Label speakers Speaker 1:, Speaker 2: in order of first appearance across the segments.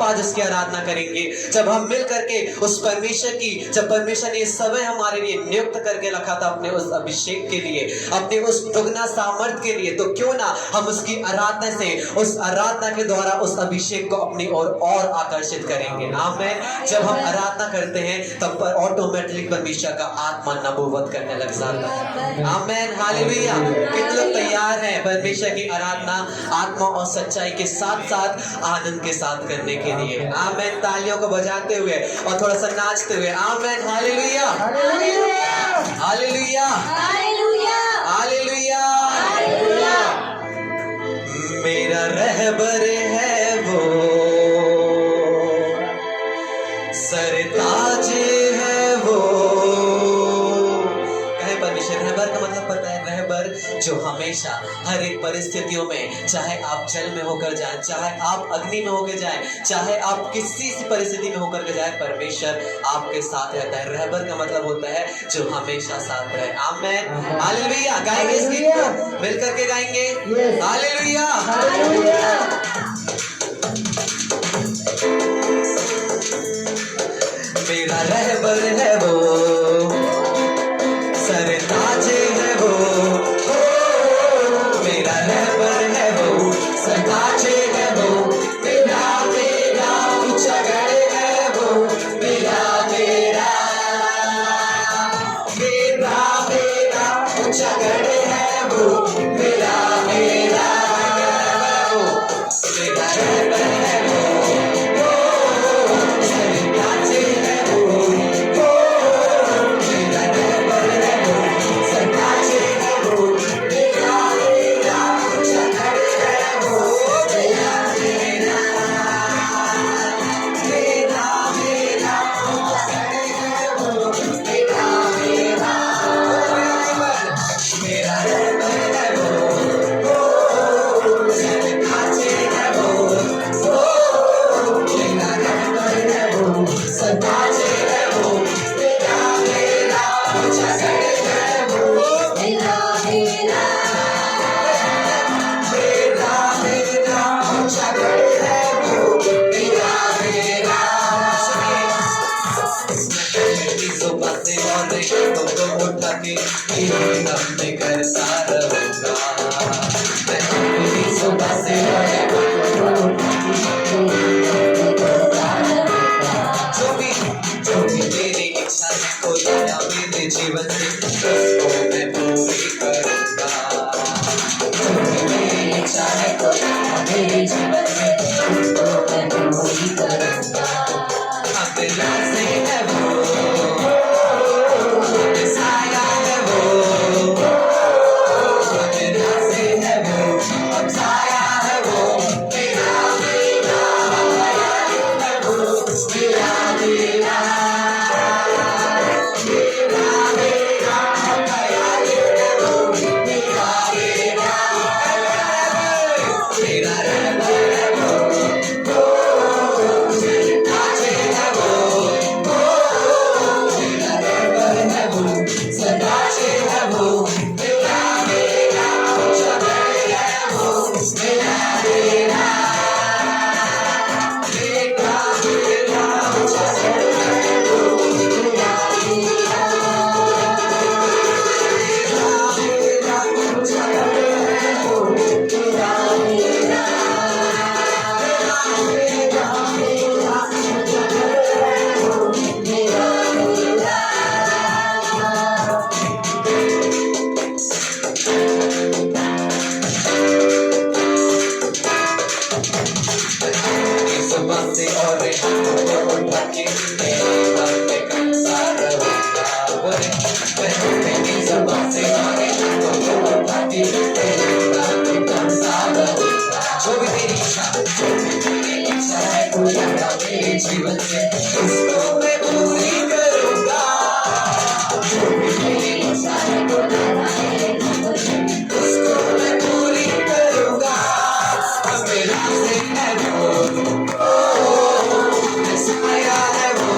Speaker 1: आज उसकी आराधना करेंगे। जब हम मिल करके उस परमेश्वर की, जब परमेश्वर ने समय हमारे लिए नियुक्त करके रखा था अपने उस अभिषेक के लिए, अपने उस दुगना सामर्थ के लिए, तो क्यों ना हम उसकी आराधना से, उस आराधना के द्वारा उस अभिषेक को अपनी ओर और आकर्षित करेंगे। आमीन। जब हम आराधना करते हैं तब पर ऑटोमेटिकली परमेश्वर का आत्मा नबूवत करने लग जाता है। आमीन, हालेलुया। कितने लोग तैयार हैं परमेश्वर की आराधना आत्मा और सच्चाई के साथ साथ आनंद के साथ करने के लिए? आमीन। तालियों को बजाते हुए और थोड़ा सा नाचते हुए। आमीन, हालेलुया, हालेलुया, हालेलुया। मेरा रहबर है वो, सरताज है वो। कहे परमेश्वर। रहबर का मतलब पता है? रहबर जो हमेशा हर एक परिस्थितियों में, चाहे आप जल में होकर जाएं, चाहे आप अग्नि में होकर जाएं, चाहे आप किसी परिस्थिति में होकर के जाएं, परमेश्वर आपके साथ रहता है। रहबर का मतलब होता है जो हमेशा साथ रहे। आमीन, हालेलुया। गाएंगे इस गीत को, मिलकर के गाएंगे। हालेलुया, मेरा रहबर है वो, सरताज है वो, मेरा रहबर है वो, सरताज है वो, मेरा मेरा ऊंचा गढ़ है वो, मेरा मेरा मेरा मेरा ऊंचा गढ़ है वो, मेरा मेरा मेरा रहबर है वो, सरताज है वो, मेरा रहबर है वो, सरताज है वो, मेरा मेरा ऊंचा गढ़ है वो, मेरा मेरा मेरा मेरा ऊंचा गढ़ है वो, मेरा मेरा मेरा रहबर है वो, सरताज है वो, मेरा रहबर है वो, सरताज है वो, मेरा मेरा ऊंचा गढ़ है वो, मेरा मेरा मेरा मेरा ऊंचा गढ़ है वो, मेरा मेरा। सुबह से और तुमको उठा के हमने करता रहूंगा। मैं अपनी सुबह से और जो भी मेरी इच्छा है खुदाया मेरे जीवन से, उसको मैं पूरी करूंगा। जो भी मेरी इच्छा है खुदाया मेरे जीवन में, उसको मैं पूरी करूंगा। अपना से है वो, साया है वो, अपना से है वो, अब साया है वो, मेरा मेरा है वो, मेरा मेरा जीवन से उसको मैं पूरी करूंगा। उसको मैं पूरी करूंगा। मेरा से है वो, साया है वो,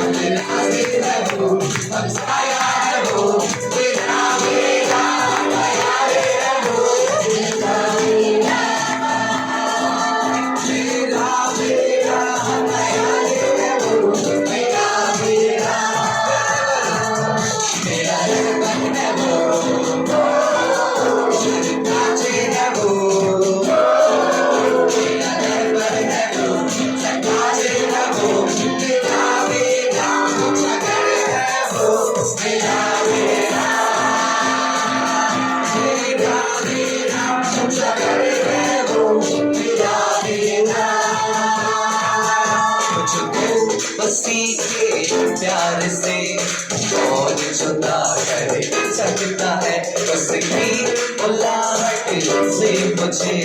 Speaker 1: मेरा से है वो, अब साया है वो, मेरा मेरा साया है वो, मेरा मेरा जुदा कर सकता है उसकी बुलाहट से मुझे,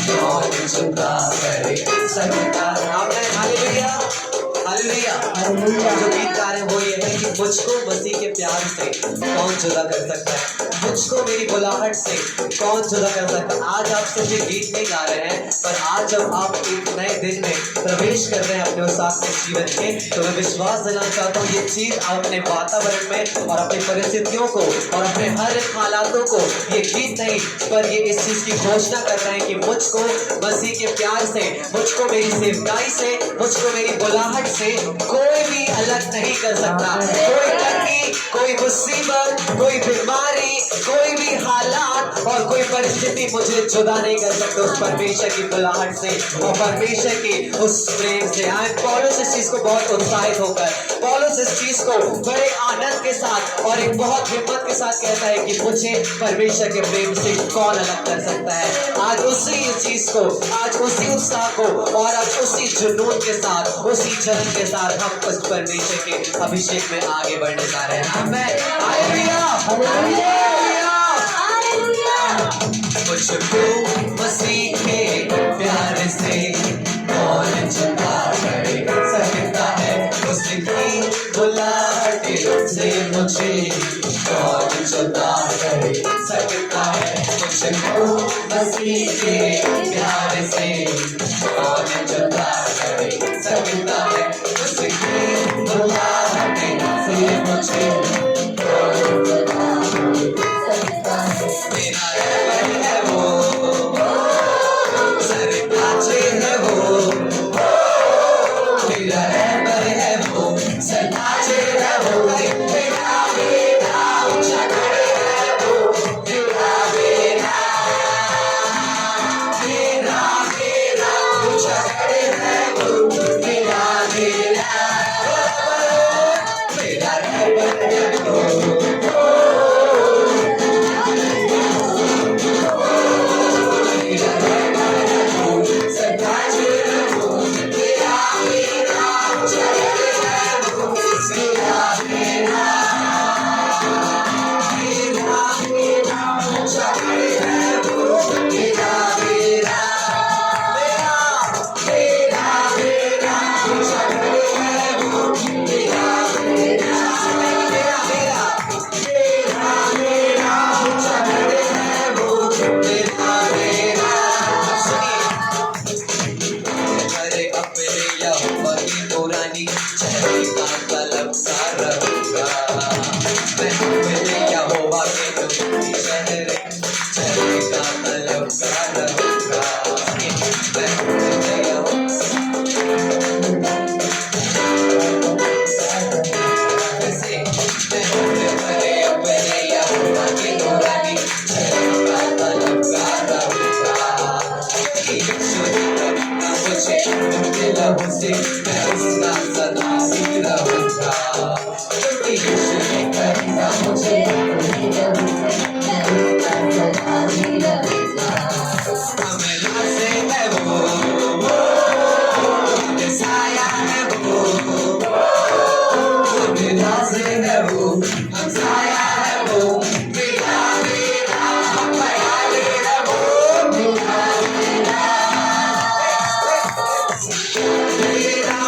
Speaker 1: कौन जुदा कर सकता है। आमीन, हालेलुया हालेलुया। जो गीत गा रहे हैं वो ये है कि मुझको मसीह के प्यार से कौन जुदा कर सकता है, मुझको मेरी बुलाहट से कौन जुदा कर सकता है। आज आप सिर्फ ये गीत नहीं गा रहे हैं, पर आज जब आप एक नए दिन में प्रवेश कर रहे हैं अपने उस आत्मिक जीवन में, तो मैं विश्वास दिलाना चाहता हूँ ये चीज आप अपने वातावरण में और अपनी परिस्थितियों को और अपने हर एक हालातों को, ये गीत नहीं पर ये इस चीज की घोषणा कर रहे हैं कि मुझको मसीह के प्यार से, मुझको मेरी सेवकाई से, मुझको मेरी बुलाहट से कोई भी अलग नहीं कर सकता। कोई तंगी, कोई मुसीबत, कोई बीमारी, कोई भी हालात और कोई परिस्थिति मुझे जुदा नहीं कर सकते उस परमेश्वर की बुलाहट से और परमेश्वर की उस प्रेम से। पौलुस इस चीज को बहुत उत्साहित होकर, पौलुस इस चीज को बड़े आनंद के साथ और एक बहुत हिम्मत के साथ कहता है कि मुझे परमेश्वर के प्रेम से कौन अलग कर सकता है। आज उसी चीज को, आज उसी उत्साह को और आज उसी जुनून के साथ, उसी जलन के साथ हम उस परमेश्वर के अभिषेक में आगे बढ़ने जा रहे हैं। आमीन, हालेलुया हालेलुया। मुझको मसीह के प्यार से कौन जुदा कर सकता है उसकी बुलाहट से मुझे, कौन जुदा कर सकता है मुझको मसीह के प्यार से, कौन जुदा कर सकता है उसकी बुलाहट से मुझे, कौन जुदा कर सकता है। मेरा रहबर है वो, सरताजे है वो, मेरा रहबर है वो, सरताजे है वो, मेरा बेटा ऊंचा खड़े है वो, मेरा बेटा ऊंचा खड़े है वो, मेरा रहबर है वो। मेरा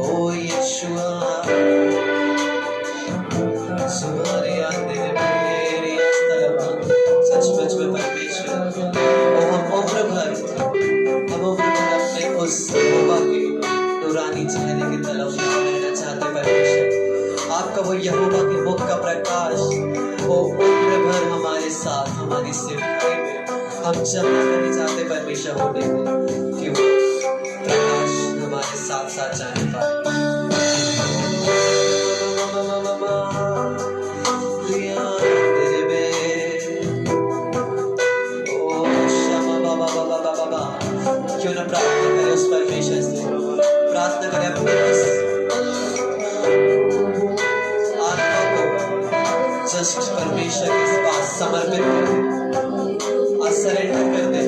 Speaker 1: Oh Yeshua, सचमुच में परमेश्वर हम उम्र भर अपने उस यहोवा के नूरानी चेहरे की तरफ रहना चाहते परमेश्वर। आपका वो यहोवा के मुख का प्रकाश वो उम्र भर हमारे साथ हमारी सेवकाई में हम जहाँ करना चाहते परमेश्वर हो देते कि वो प्रकाश हमारे साथ साथ जाने पाए। क्यों ना प्रार्थना करें उस परमेश्वर से, प्रार्थना करें अपने उस आत्मा को जस्ट परमेश्वर के पास समर्पित कर दें और सरेंडर कर दें।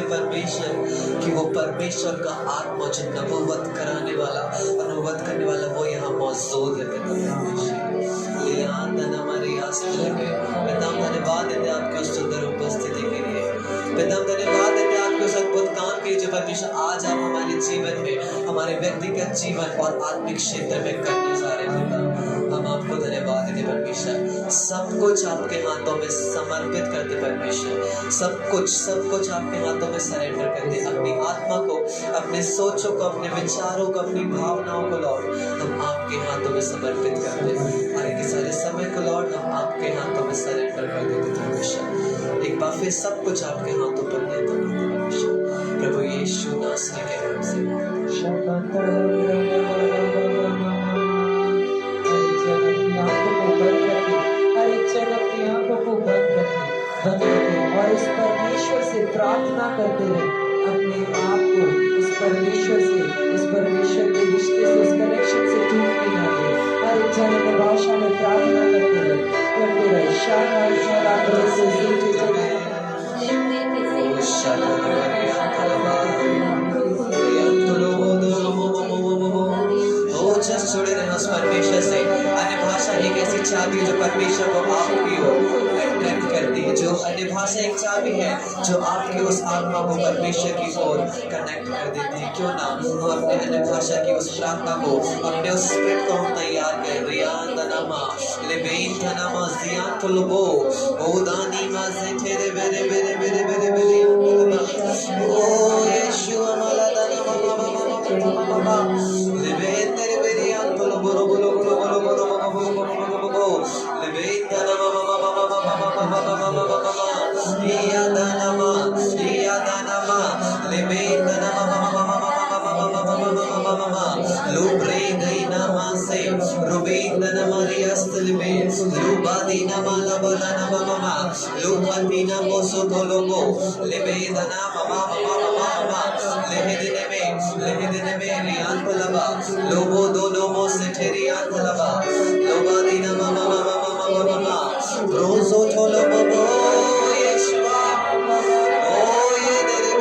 Speaker 1: परमेश्वर कि वो परमेश्वर का आत्मा जो नबूवत कराने वाला नबूवत करने वाला वो यहाँ मौजूद है। मस्त लगे। पिता हम धन्यवाद देते हैं आपकी उस सुंदर उपस्थिति के लिए। पिता हम धन्यवाद देते हैं आपके उस अद्भुत काम के लिए जो परमेश्वर आज आप हमारे जीवन में, हमारे व्यक्तिगत जीवन और आत्मिक क्षेत्र में करने जा रहे हैं। पिता हम आपको धन्यवाद देते परमेश्वर। सब कुछ आपके हाथों में समर्पित करते परमेश्वर। सब कुछ आपके हाथों में सरेंडर करते। अपनी आत्मा को, अपने सोचों को, अपने विचारों को, अपनी भावनाओं को लॉर्ड हम आपके हाथों में समर्पित करते। आगे के सारे समय को लॉर्ड हम आपके हाथों में सरेंडर कर देते परमेश्वर। एक बार फिर सब कुछ आपके हाथों पर देते परमेश्वर। प्रभु यीशु नासरी के नाम से
Speaker 2: हर एक जन अपनी आंखों को बंद रखे और उस परमेश्वर से प्रार्थना करते रहे। अपने आप को उस परमेश्वर से, उस परमेश्वर के रिश्ते से, उस कनेक्शन से टूटने ना दे। हर एक जन अपनी भाषा में प्रार्थना करते रहे। शाना इशारा करो से जिंदगी चले।
Speaker 1: जुड़े रहे उस परमेश्वर से। अन्य भाषा एक ऐसी चाबी है जो परमेश्वर को आपकी ओर अट्रैक्ट करती है। जो अन्य भाषा एक चाबी है जो आपकी उस आत्मा को परमेश्वर की ओर कनेक्ट कर देती है। क्यों ना हम अपने अन्य भाषा की उस प्रार्थना को, अपने उस स्पिरिट को हम तैयार करें। रियान दनामा लेबेन दनामा जियान तुलबो ओदानी मा से तेरे बेरे बेरे बेरे बेरे बेरे ओ यीशु हमारा दनामा मामा लेबेन तेरे बेरे यान तुलबो बोलो बोलो बोलो बोलो बोलो बोलो बोलो लेबेन दनामा या दनामा लेबेन दनामा लुब्रे गईना मासे रुबेन नमरियस्तलबे लुबादीना माला बलाना मामा लुबादीना मोसोतोलोगो लेबेदना मामा लेहेदिने में रियांतलबा लोबो दोनो मोसेठेरियांतलबा लोबादीना मामा रोजो थोलोबो यीशुआ ओ ये तेरे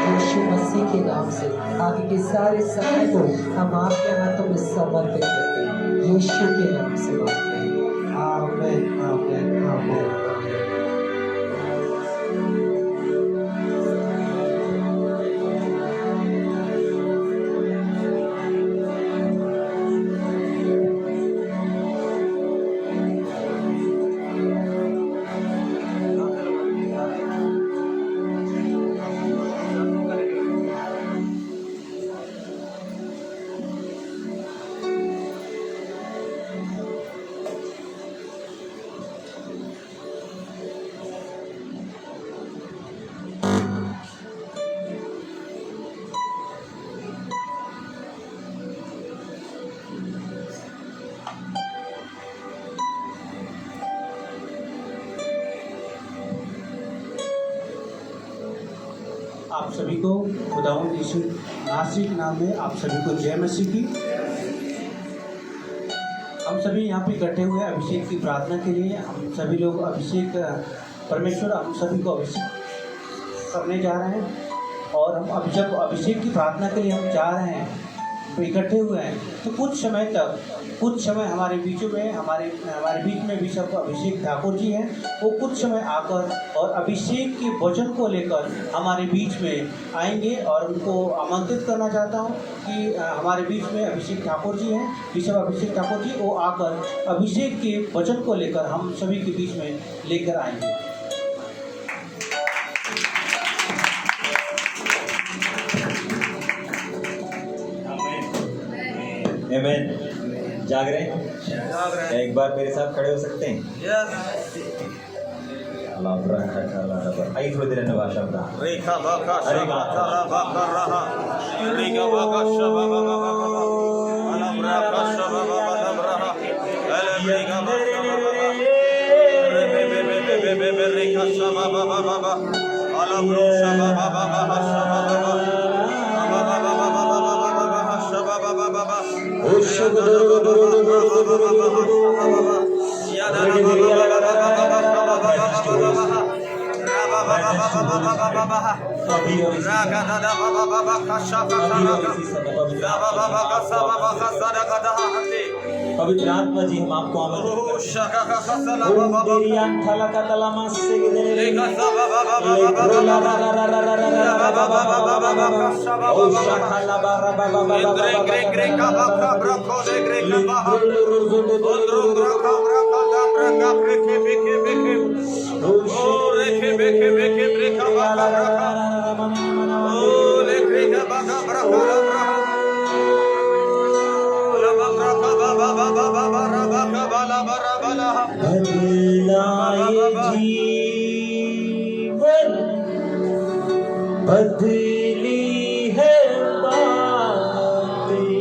Speaker 2: यीशु मसीह के नाम से आगे के सारे समय को हम आपके हाथों में समर्पित करते हैं, यीशु के नाम से मांगते हैं। आमीन आमीन आमीन।
Speaker 3: आप सभी को खुदावंद यीशु नासरी के नाम में आप सभी को जय मसीह की। हम सभी यहाँ पे इकट्ठे हुए अभिषेक की प्रार्थना के लिए। हम सभी लोग अभिषेक परमेश्वर हम सभी को अभिषेक करने जा रहे हैं और हम जब अभिषेक की प्रार्थना के लिए हम जा रहे हैं तो इकट्ठे हुए हैं तो कुछ समय हमारे बीच में बिशप अभिषेक ठाकुर जी हैं। वो कुछ समय आकर और अभिषेक के वचन को लेकर हमारे बीच में आएंगे और उनको आमंत्रित करना चाहता हूं कि हमारे बीच में अभिषेक ठाकुर जी हैं, बिशप अभिषेक ठाकुर जी। वो आकर अभिषेक के वचन को लेकर हम सभी के बीच में लेकर आएंगे।
Speaker 4: आमीन। जाग रहे हैं? एक बार मेरे साथ खड़े हो सकते हैं? आइए थोड़ी देर नवा शब्द पवित्र आत्मा जी हम आपको बदली है बातें,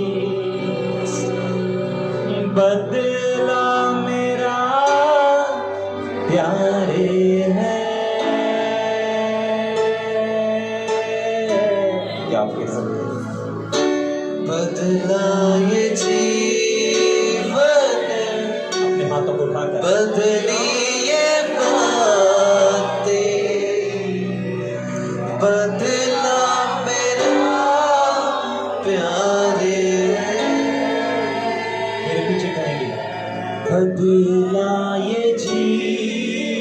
Speaker 4: बदला मेरा प्यारे है। क्या आप कह सकते हैं?
Speaker 1: बदला ये जीवन,
Speaker 4: अपने हाथों को उठाकर
Speaker 1: बदली ये बातें, बदला मेरा प्यारे है।
Speaker 4: मेरे पीछे कहेंगे बदला ये जीवन,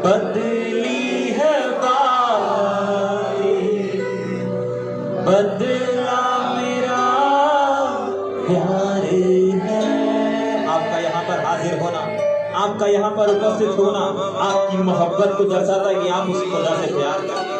Speaker 4: बदली है बातें, बदला मेरा प्यार है। आपका यहाँ पर हाजिर होना, आपका यहाँ पर उपस्थित होना आपकी मोहब्बत को दर्शाता है कि आप उस खुदा से प्यार करते हैं।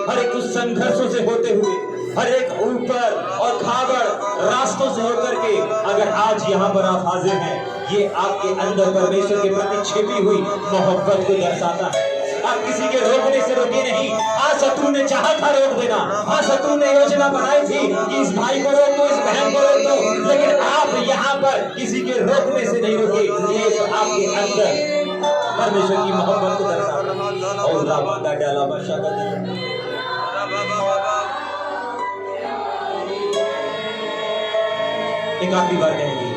Speaker 4: हर एक उस संघर्षों से होते हुए, हर एक ऊपर और खाबड़ रास्तों से होकर के अगर आज यहाँ पर आप हाजिर हैं, ये आपके अंदर परमेश्वर के प्रति छिपी हुई मोहब्बत को दर्शाता है। आप किसी के रोकने से रोके नहीं। आज शत्रु ने चाहा था रोक देना, आज शत्रु ने योजना बनाई थी कि इस भाई को रोक दो, इस बहन को रोक दो, लेकिन आप यहाँ पर किसी के रोकने से नहीं रोके। ये आपके अंदर परमेश्वर की मोहब्बत को दर्शाता है। और रामा का डाला बादशाह का दिल। एक आखिरी बार कहेंगे,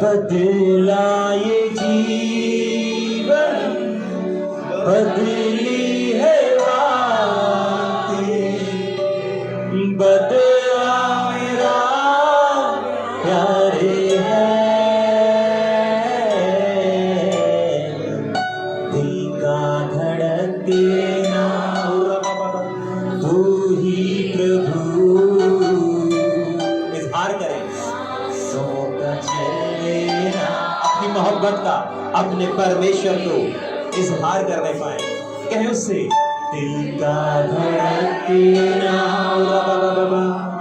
Speaker 4: बदला ये जीवन, बदली है बातें, बदला मेरा प्यार है। दिल का धड़कना तू ही प्रभु, इजहार करें अपनी मोहब्बत का, अपने परमेश्वर को इजहार करने पाए। कहे उससे, दिल का धड़कना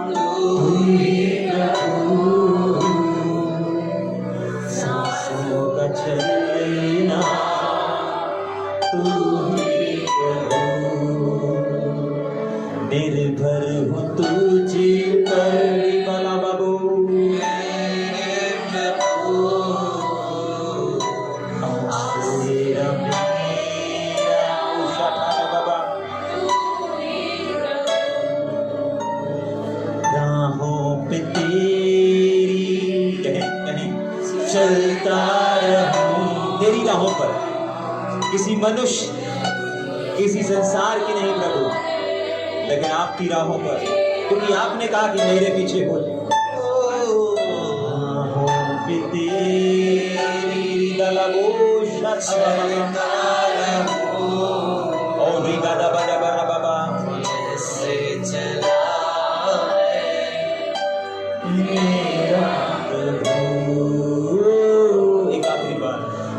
Speaker 4: तू ही प्रभु, सांसों का चलना तू ही प्रभु, निर्भर हूँ तुझे पर। बाला बाबू चलता रहूं तेरी राहों पर। किसी मनुष्य, किसी संसार की नहीं प्रभु, लेकिन आपकी राहों पर, क्योंकि आपने कहा कि मेरे पीछे हो।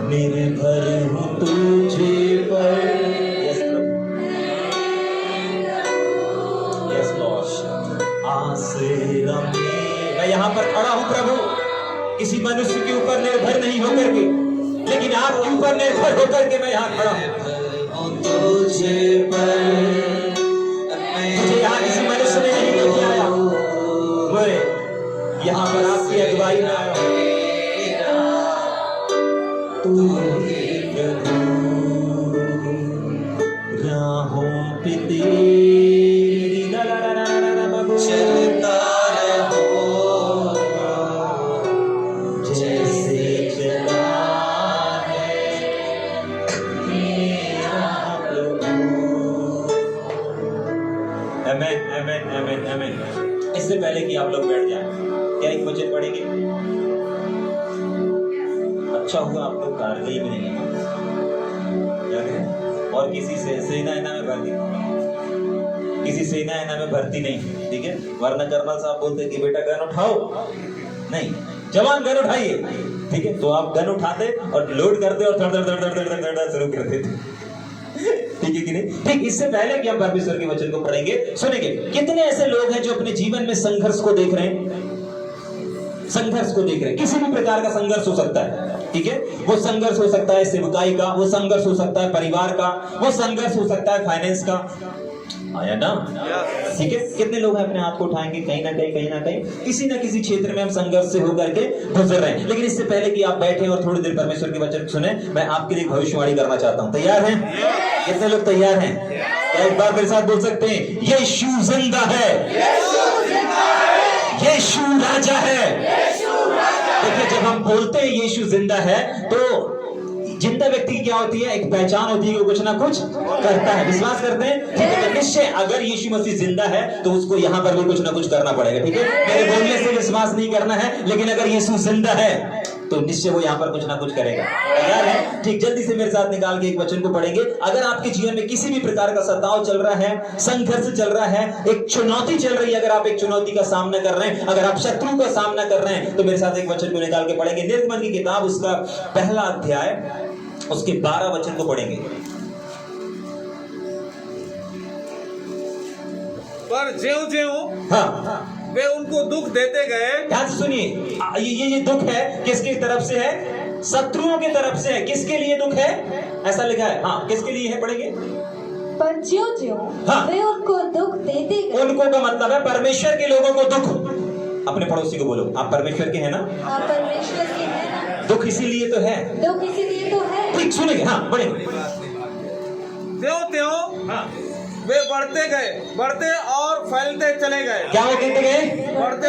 Speaker 4: निर्भर हूँ तुझे पर। यस लॉर्ड, आसरा मैं यहाँ पर खड़ा हूँ प्रभु, किसी मनुष्य के ऊपर निर्भर नहीं होकर के, लेकिन आपके ऊपर निर्भर होकर के मैं यहाँ खड़ा हूँ तुझे पर। मुझे यहाँ किसी मनुष्य ने नहीं लेके आया, मैं यहाँ पर आपकी अगुवाई में आया हूँ। राहों पे तेरी चलता रहो, जैसे चला है मेरा प्रभु। आमीन आमीन आमीन आमीन। इससे पहले कि आप लोग बैठ जाएं, क्या एक वचन पढ़ेंगे? अच्छा हुआ आप लोग कारगिल में नहीं और किसी से सेना में भर्ती, किसी सेना में भर्ती नहीं, ठीक है? वरना कर्नल साहब बोलते कि बेटा गन उठाओ, नहीं जवान गन उठाइए, ठीक है? तो आप गन उठाते और लोड करते और धड़ धड़ धड़ धड़ धड़ धड़ धड़ शुरू कर देते, ठीक है कि नहीं? ठीक, इससे पहले कि हम परमेश्वर के वचन को पढ़ेंगे, सुनेंगे कितने ऐसे लोग हैं जो अपने जीवन में संघर्ष को देख रहे हैं, संघर्ष को देख रहे हैं। किसी भी प्रकार का संघर्ष हो सकता है, ठीक है? वो संघर्ष हो सकता है सेवकाई का, वो संघर्ष हो सकता है परिवार का, वो संघर्ष हो सकता है फाइनेंस का। आया ना? ठीक है? कितने लोग हैं अपने हाथ को उठाएंगे? कहीं ना कहीं किसी ना किसी क्षेत्र में हम संघर्ष से होकर के गुजर रहे हैं। लेकिन इससे पहले कि आप बैठे और थोड़ी देर परमेश्वर के वचन सुने, मैं आपके लिए भविष्यवाणी करना चाहता हूँ। तैयार हैं? कितने लोग तैयार हैं? एक बार मेरे साथ बोल सकते हैं, यीशु जिंदा है, यीशु राजा है। देखिए, जब हम बोलते हैं यीशु जिंदा है, तो जिंदा व्यक्ति की क्या होती है? एक पहचान होती है कि वो कुछ ना कुछ करता है। विश्वास करते हैं? ठीक है, तो निश्चय अगर यीशु मसीह जिंदा है तो उसको यहाँ पर भी कुछ ना कुछ करना पड़ेगा, ठीक है? मेरे बोलने से विश्वास नहीं करना है, लेकिन अगर यीशु जिंदा है तो निश्चय वो यहाँ पर कुछ ना कुछ करेगा। तैयार है? ठीक, जल्दी से मेरे साथ निकाल के एक वचन को पढ़ेंगे। अगर आपके जीवन में किसी भी प्रकार का सताव चल रहा है, संघर्ष चल रहा है, एक चुनौती चल रही है, अगर आप एक चुनौती का सामना कर रहे हैं, अगर आप शत्रु का सामना कर रहे हैं, तो मेरे साथ एक वचन को निकाल के पढ़ेंगे। निर्गमन की किताब उसका पहला अध्याय उसके 12 वचन को पढ़ेंगे।
Speaker 5: पर ज्यों-ज्यों
Speaker 4: हाँ,
Speaker 5: वे उनको दुख देते गए,
Speaker 4: ध्यान से सुनिए। ये दुख है किसकी तरफ से है? शत्रुओं की तरफ से है। किसके लिए दुख है? ऐसा लिखा है। हाँ, किसके लिए है? पढ़ेंगे।
Speaker 6: पर ज्यों-ज्यों
Speaker 4: हाँ।
Speaker 6: वे उनको दुख देते गए।
Speaker 4: उनको का मतलब है परमेश्वर के लोगों को दुख। अपने पड़ोसी को बोलो, आप परमेश्वर के हैं ना?
Speaker 6: आप परमेश्वर के हैं ना?
Speaker 4: दुख इसीलिए तो है।
Speaker 6: दुख इसीलिए तो है।
Speaker 4: ठीक, सुनेंगे। हाँ, पढ़ेंगे।
Speaker 5: त्यों-त्यों
Speaker 4: हाँ,
Speaker 5: वे बढ़ते और फैलते चले गए।
Speaker 4: क्या वो कहते गए? बढ़ते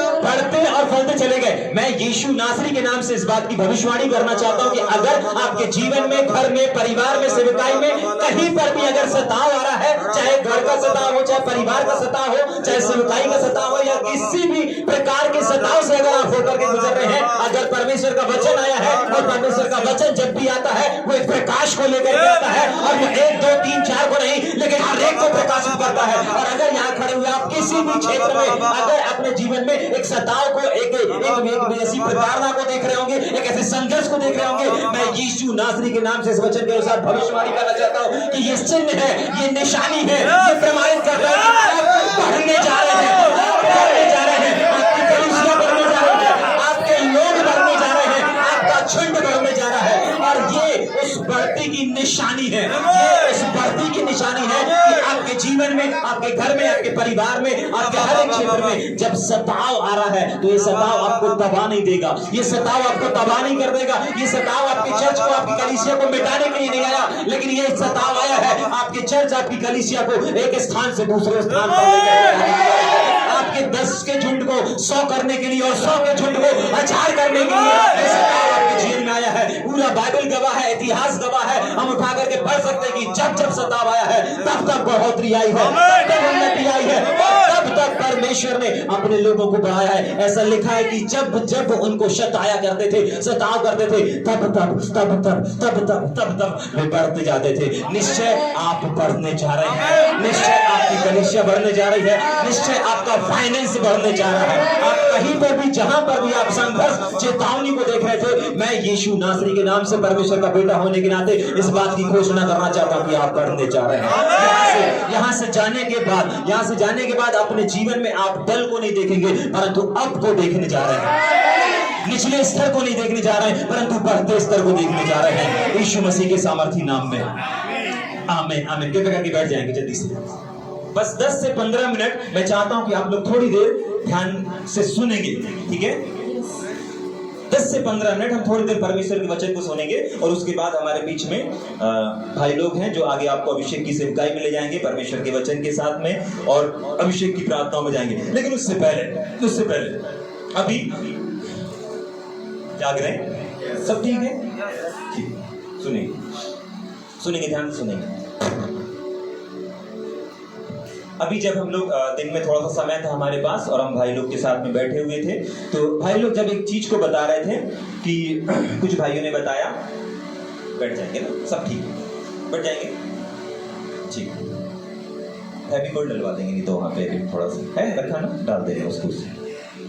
Speaker 4: और फलते चले गए। मैं यीशु नासरी के नाम से इस बात की भविष्यवाणी करना चाहता हूँ कि अगर आपके जीवन में, घर में, परिवार में, सेवकाई में कहीं पर भी अगर सताव आ रहा है, चाहे घर का सताव हो, चाहे परिवार का सताव हो, चाहे सेवकाई का सताव हो, या किसी भी प्रकार के सताव से अगर आप होकर के गुजर रहे हैं, अगर परमेश्वर का वचन आया है, और परमेश्वर का वचन जब भी आता है वो एक प्रकाश को लेकर के आता है, और वो 1 2 3 4 को नहीं, लेकिन हर एक को प्रकाशित करता है। और अगर यहाँ खड़े हुए आप किसी भी क्षेत्र में अगर अपने जीवन में एक सताव को, एक ऐसी प्रताड़ना को देख रहे होंगे, एक ऐसे संघर्ष को देख रहे होंगे, मैं यीशु नासरी के नाम से इस वचन के अनुसार भविष्यवाणी करना चाहता हूँ कि ये चिन्ह है, ये निशानी है, ये प्रमाणित कर रहा है कि आप बढ़ने जा रहे हैं, आप बढ़ने जा रहे हैं, आपकी कलीसिया बढ़ने जा रही है, आपके लोग बढ़ने जा रहे हैं, आपका झुंड बढ़ने जा रहा है। और ये उस बढ़ती की निशानी है, ये उस बढ़ती की निशानी है कि आपके जीवन में, आपके घर में, आपके परिवार में, आपके हर एक क्षेत्र में जब सताव आ रहा है, तो ये सताव आपको तबाह नहीं देगा, ये सताव आपको तबाह नहीं कर देगा, ये सताव आपके चर्च को, आपकी कलीसिया को मिटाने के लिए नहीं आया, लेकिन ये सताव आया है आपके चर्च, आपकी कलीसिया को एक स्थान से दूसरे स्थान पर लेकर आया है, आपके 10 के झुंड को 100 करने के लिए और 100 के झुंड को 1000 करने के लिए ये सताव आपके जीवन में आया है। पूरा बाइबल गवाह है, इतिहास गवाह है, हम उठा करके पढ़ सकते हैं कि जब जब सताव आया है तब तक बढ़ोतरी आई है, तब तक उन्नति आई है, और तब तक परमेश्वर ने अपने लोगों को बढ़ाया है। ऐसा लिखा है कि जब जब उनको सताया करते थे, सताव करते थे, तब तब वे बढ़ते जाते थे। निश्चय आप बढ़ने जा रहे हैं, निश्चय आपकी कलीसिया बढ़ने जा रही है, निश्चय आपका फाइनेंस बढ़ने जा रहा है। आप कहीं पर भी, जहां पर भी आप संघर्ष, चेतावनी को देख रहे थे, मैं यीशु नासरी के नाम से परमेश्वर का बेटा होने के नाते इस बात की घोषणा करना चाहता हूं कि आप बढ़ने जा रहे हैं। यहाँ से जाने के बाद अपने जीवन में आप दल को नहीं देखेंगे, परंतु अब को देखने जा रहे हैं। निचले स्तर को नहीं देखने जा रहे हैं, परंतु बढ़ते स्तर को देखने जा रहे हैं, यीशु मसीह के सामर्थी नाम में। आमीन, आमीन। कृपया करके बैठ जाएंगे जल्दी से। बस 10 से 15 मिनट मैं चाहता हूं कि आप लोग थोड़ी देर ध्यान से सुनेंगे, ठीक है? 10 से 15 मिनट हम थोड़ी देर परमेश्वर के वचन को सुनेंगे, और उसके बाद हमारे बीच में भाई लोग हैं जो आगे आपको अभिषेक की सेवकाई में ले जाएंगे, परमेश्वर के वचन के साथ में, और अभिषेक की प्रार्थनाओं में जाएंगे। लेकिन उससे पहले अभी जाग रहे हैं? सब ठीक है? ठीक, सुनेंगे, ध्यान से सुनेंगे। अभी जब हम लोग दिन में थोड़ा सा समय था हमारे पास, और हम भाई लोग के साथ में बैठे हुए थे, तो भाई लोग जब एक चीज को बता रहे थे कि कुछ भाइयों ने बताया, बैठ जाएंगे ना, सब ठीक है, बैठ जाएंगे, ठीक, फेविकोल डलवा देंगे, नहीं तो वहां पे थोड़ा सा है रखा ना, डाल देंगे उसको,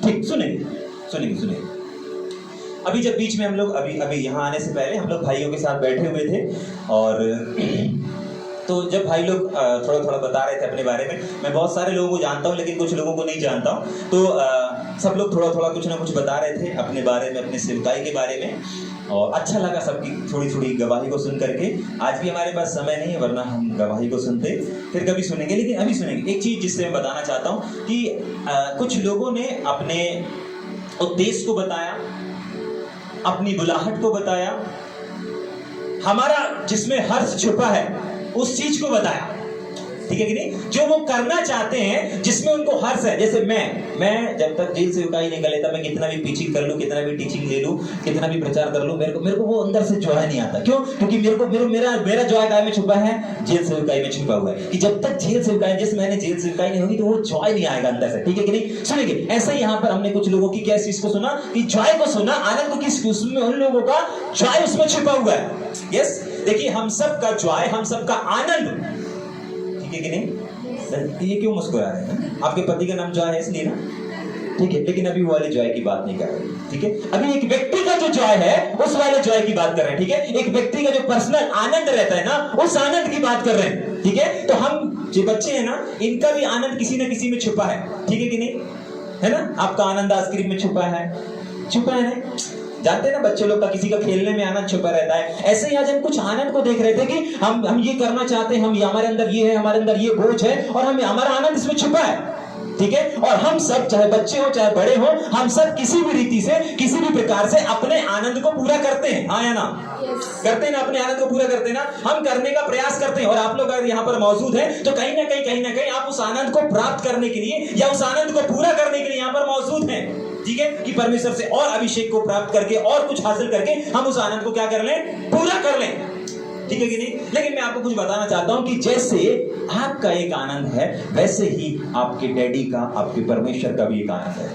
Speaker 4: ठीक। सुनेंगे। अभी जब बीच में हम लोग अभी यहाँ आने से पहले हम लोग भाइयों के साथ बैठे हुए थे, और तो जब भाई लोग थोड़ा बता रहे थे अपने बारे में, मैं बहुत सारे लोगों को जानता हूँ लेकिन कुछ लोगों को नहीं जानता हूँ, तो सब लोग थोड़ा कुछ ना कुछ बता रहे थे अपने बारे में, अपने सेवकाई के बारे में, और अच्छा लगा सबकी थोड़ी गवाही को सुन करके। आज भी हमारे पास समय नहीं है, वरना हम गवाही को सुनते, फिर कभी सुनेंगे, लेकिन अभी सुनेंगे। एक चीज़ जिससे मैं बताना चाहता हूँ कि कुछ लोगों ने अपने उद्देश्य को बताया, अपनी बुलाहट को बताया, हमारा जिसमें हर्ष छुपा है उस चीज को बताया। ठीक है कि नहीं, जो वो करना चाहते हैं, जिसमें उनको हर्ष है। जैसे मैं जब तक जेल से उकाई नहीं कर लेता, मैं कितना भी पीचिंग कर लूं, कितना भी टीचिंग ले लूं, कितना भी प्रचार कर लूं, मेरे को वो अंदर से जॉय नहीं आता। क्यों? क्योंकि मेरा जॉय काय में छुपा है, जेल से उकाई में छुपा हुआ है। कि जब तक जेल से उकाई, जिस महीने जेल से उकाई नहीं होगी तो वो जॉय नहीं आएगा अंदर से, ठीक है कि नहीं। सुनिए, ऐसा ही यहाँ पर हमने कुछ लोगों की क्या चीज को सुना, कि जॉय को सुना, आनंद को किस उसमें, उन लोगों का जॉय उसमें छुपा हुआ है। यस, देखिए हम सब का जॉय, हम सब का आनंद, ठीक है कि नहीं। ये क्यों मुस्कुरा रहे हैं? आपके पति का नाम जॉय है इसलिए ना, ठीक है। लेकिन अभी वो वाले जॉय की बात नहीं कर रहे, ठीक है। अभी एक व्यक्ति का जो जॉय है उस वाले जॉय की बात कर रहे हैं, ठीक है। एक व्यक्ति का जो पर्सनल आनंद रहता है ना, उस आनंद की बात कर रहे हैं, ठीक है। तो हम जो बच्चे हैं ना, इनका भी आनंद किसी ना किसी में छुपा है, ठीक है कि नहीं, है ना। आपका आनंद आइसक्रीम में छुपा है ना, जानते हैं ना, बच्चे लोग का किसी का खेलने में आनंद छुपा रहता है। ऐसे ही आज हम कुछ आनंद को देख रहे थे कि हम ये करना चाहते हैं, हमारे अंदर ये है, हमारे अंदर ये बोझ है, और हमारा आनंद इसमें छुपा है, ठीक है। और हम सब, चाहे बच्चे हो चाहे बड़े हो, हम सब किसी भी रीति से, किसी भी प्रकार से अपने आनंद को पूरा करते हैं, हाँ या ना, करते हैं ना, अपने आनंद को पूरा करते हैं ना, हम करने का प्रयास करते हैं। और आप लोग अगर यहाँ पर मौजूद हैं तो कहीं ना कहीं आप उस आनंद को प्राप्त करने के लिए या उस आनंद को पूरा करने के लिए यहाँ पर मौजूद हैं, ठीक है। कि परमेश्वर से और अभिषेक को प्राप्त करके और कुछ हासिल करके हम उस आनंद को क्या कर लें, पूरा कर लें, ठीक है कि नहीं। लेकिन मैं आपको कुछ बताना चाहता हूं कि जैसे आपका एक आनंद है, वैसे ही आपके डैडी का, आपके परमेश्वर का भी एक आनंद है।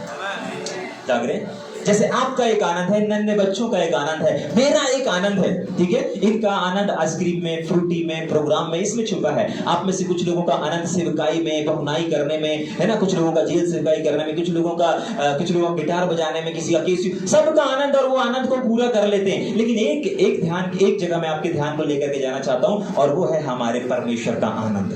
Speaker 4: जाग रहे? जैसे आपका एक आनंद है, नन्हे बच्चों का एक आनंद है, मेरा एक आनंद है, ठीक है। इनका आनंद आइसक्रीम में, फ्रूटी में, प्रोग्राम में, इसमें छुपा है। आप में से कुछ लोगों का आनंद सेवकाई में, बहुनाई करने में, है ना, कुछ लोगों का जेल सेवकाई करने में, कुछ लोगों का गिटार बजाने में, किसी का केसियो, सबका आनंद, और वो आनंद को पूरा कर लेते हैं। लेकिन एक जगह मैं आपके ध्यान को लेकर के जाना चाहता हूं, और वो है हमारे परमेश्वर का आनंद।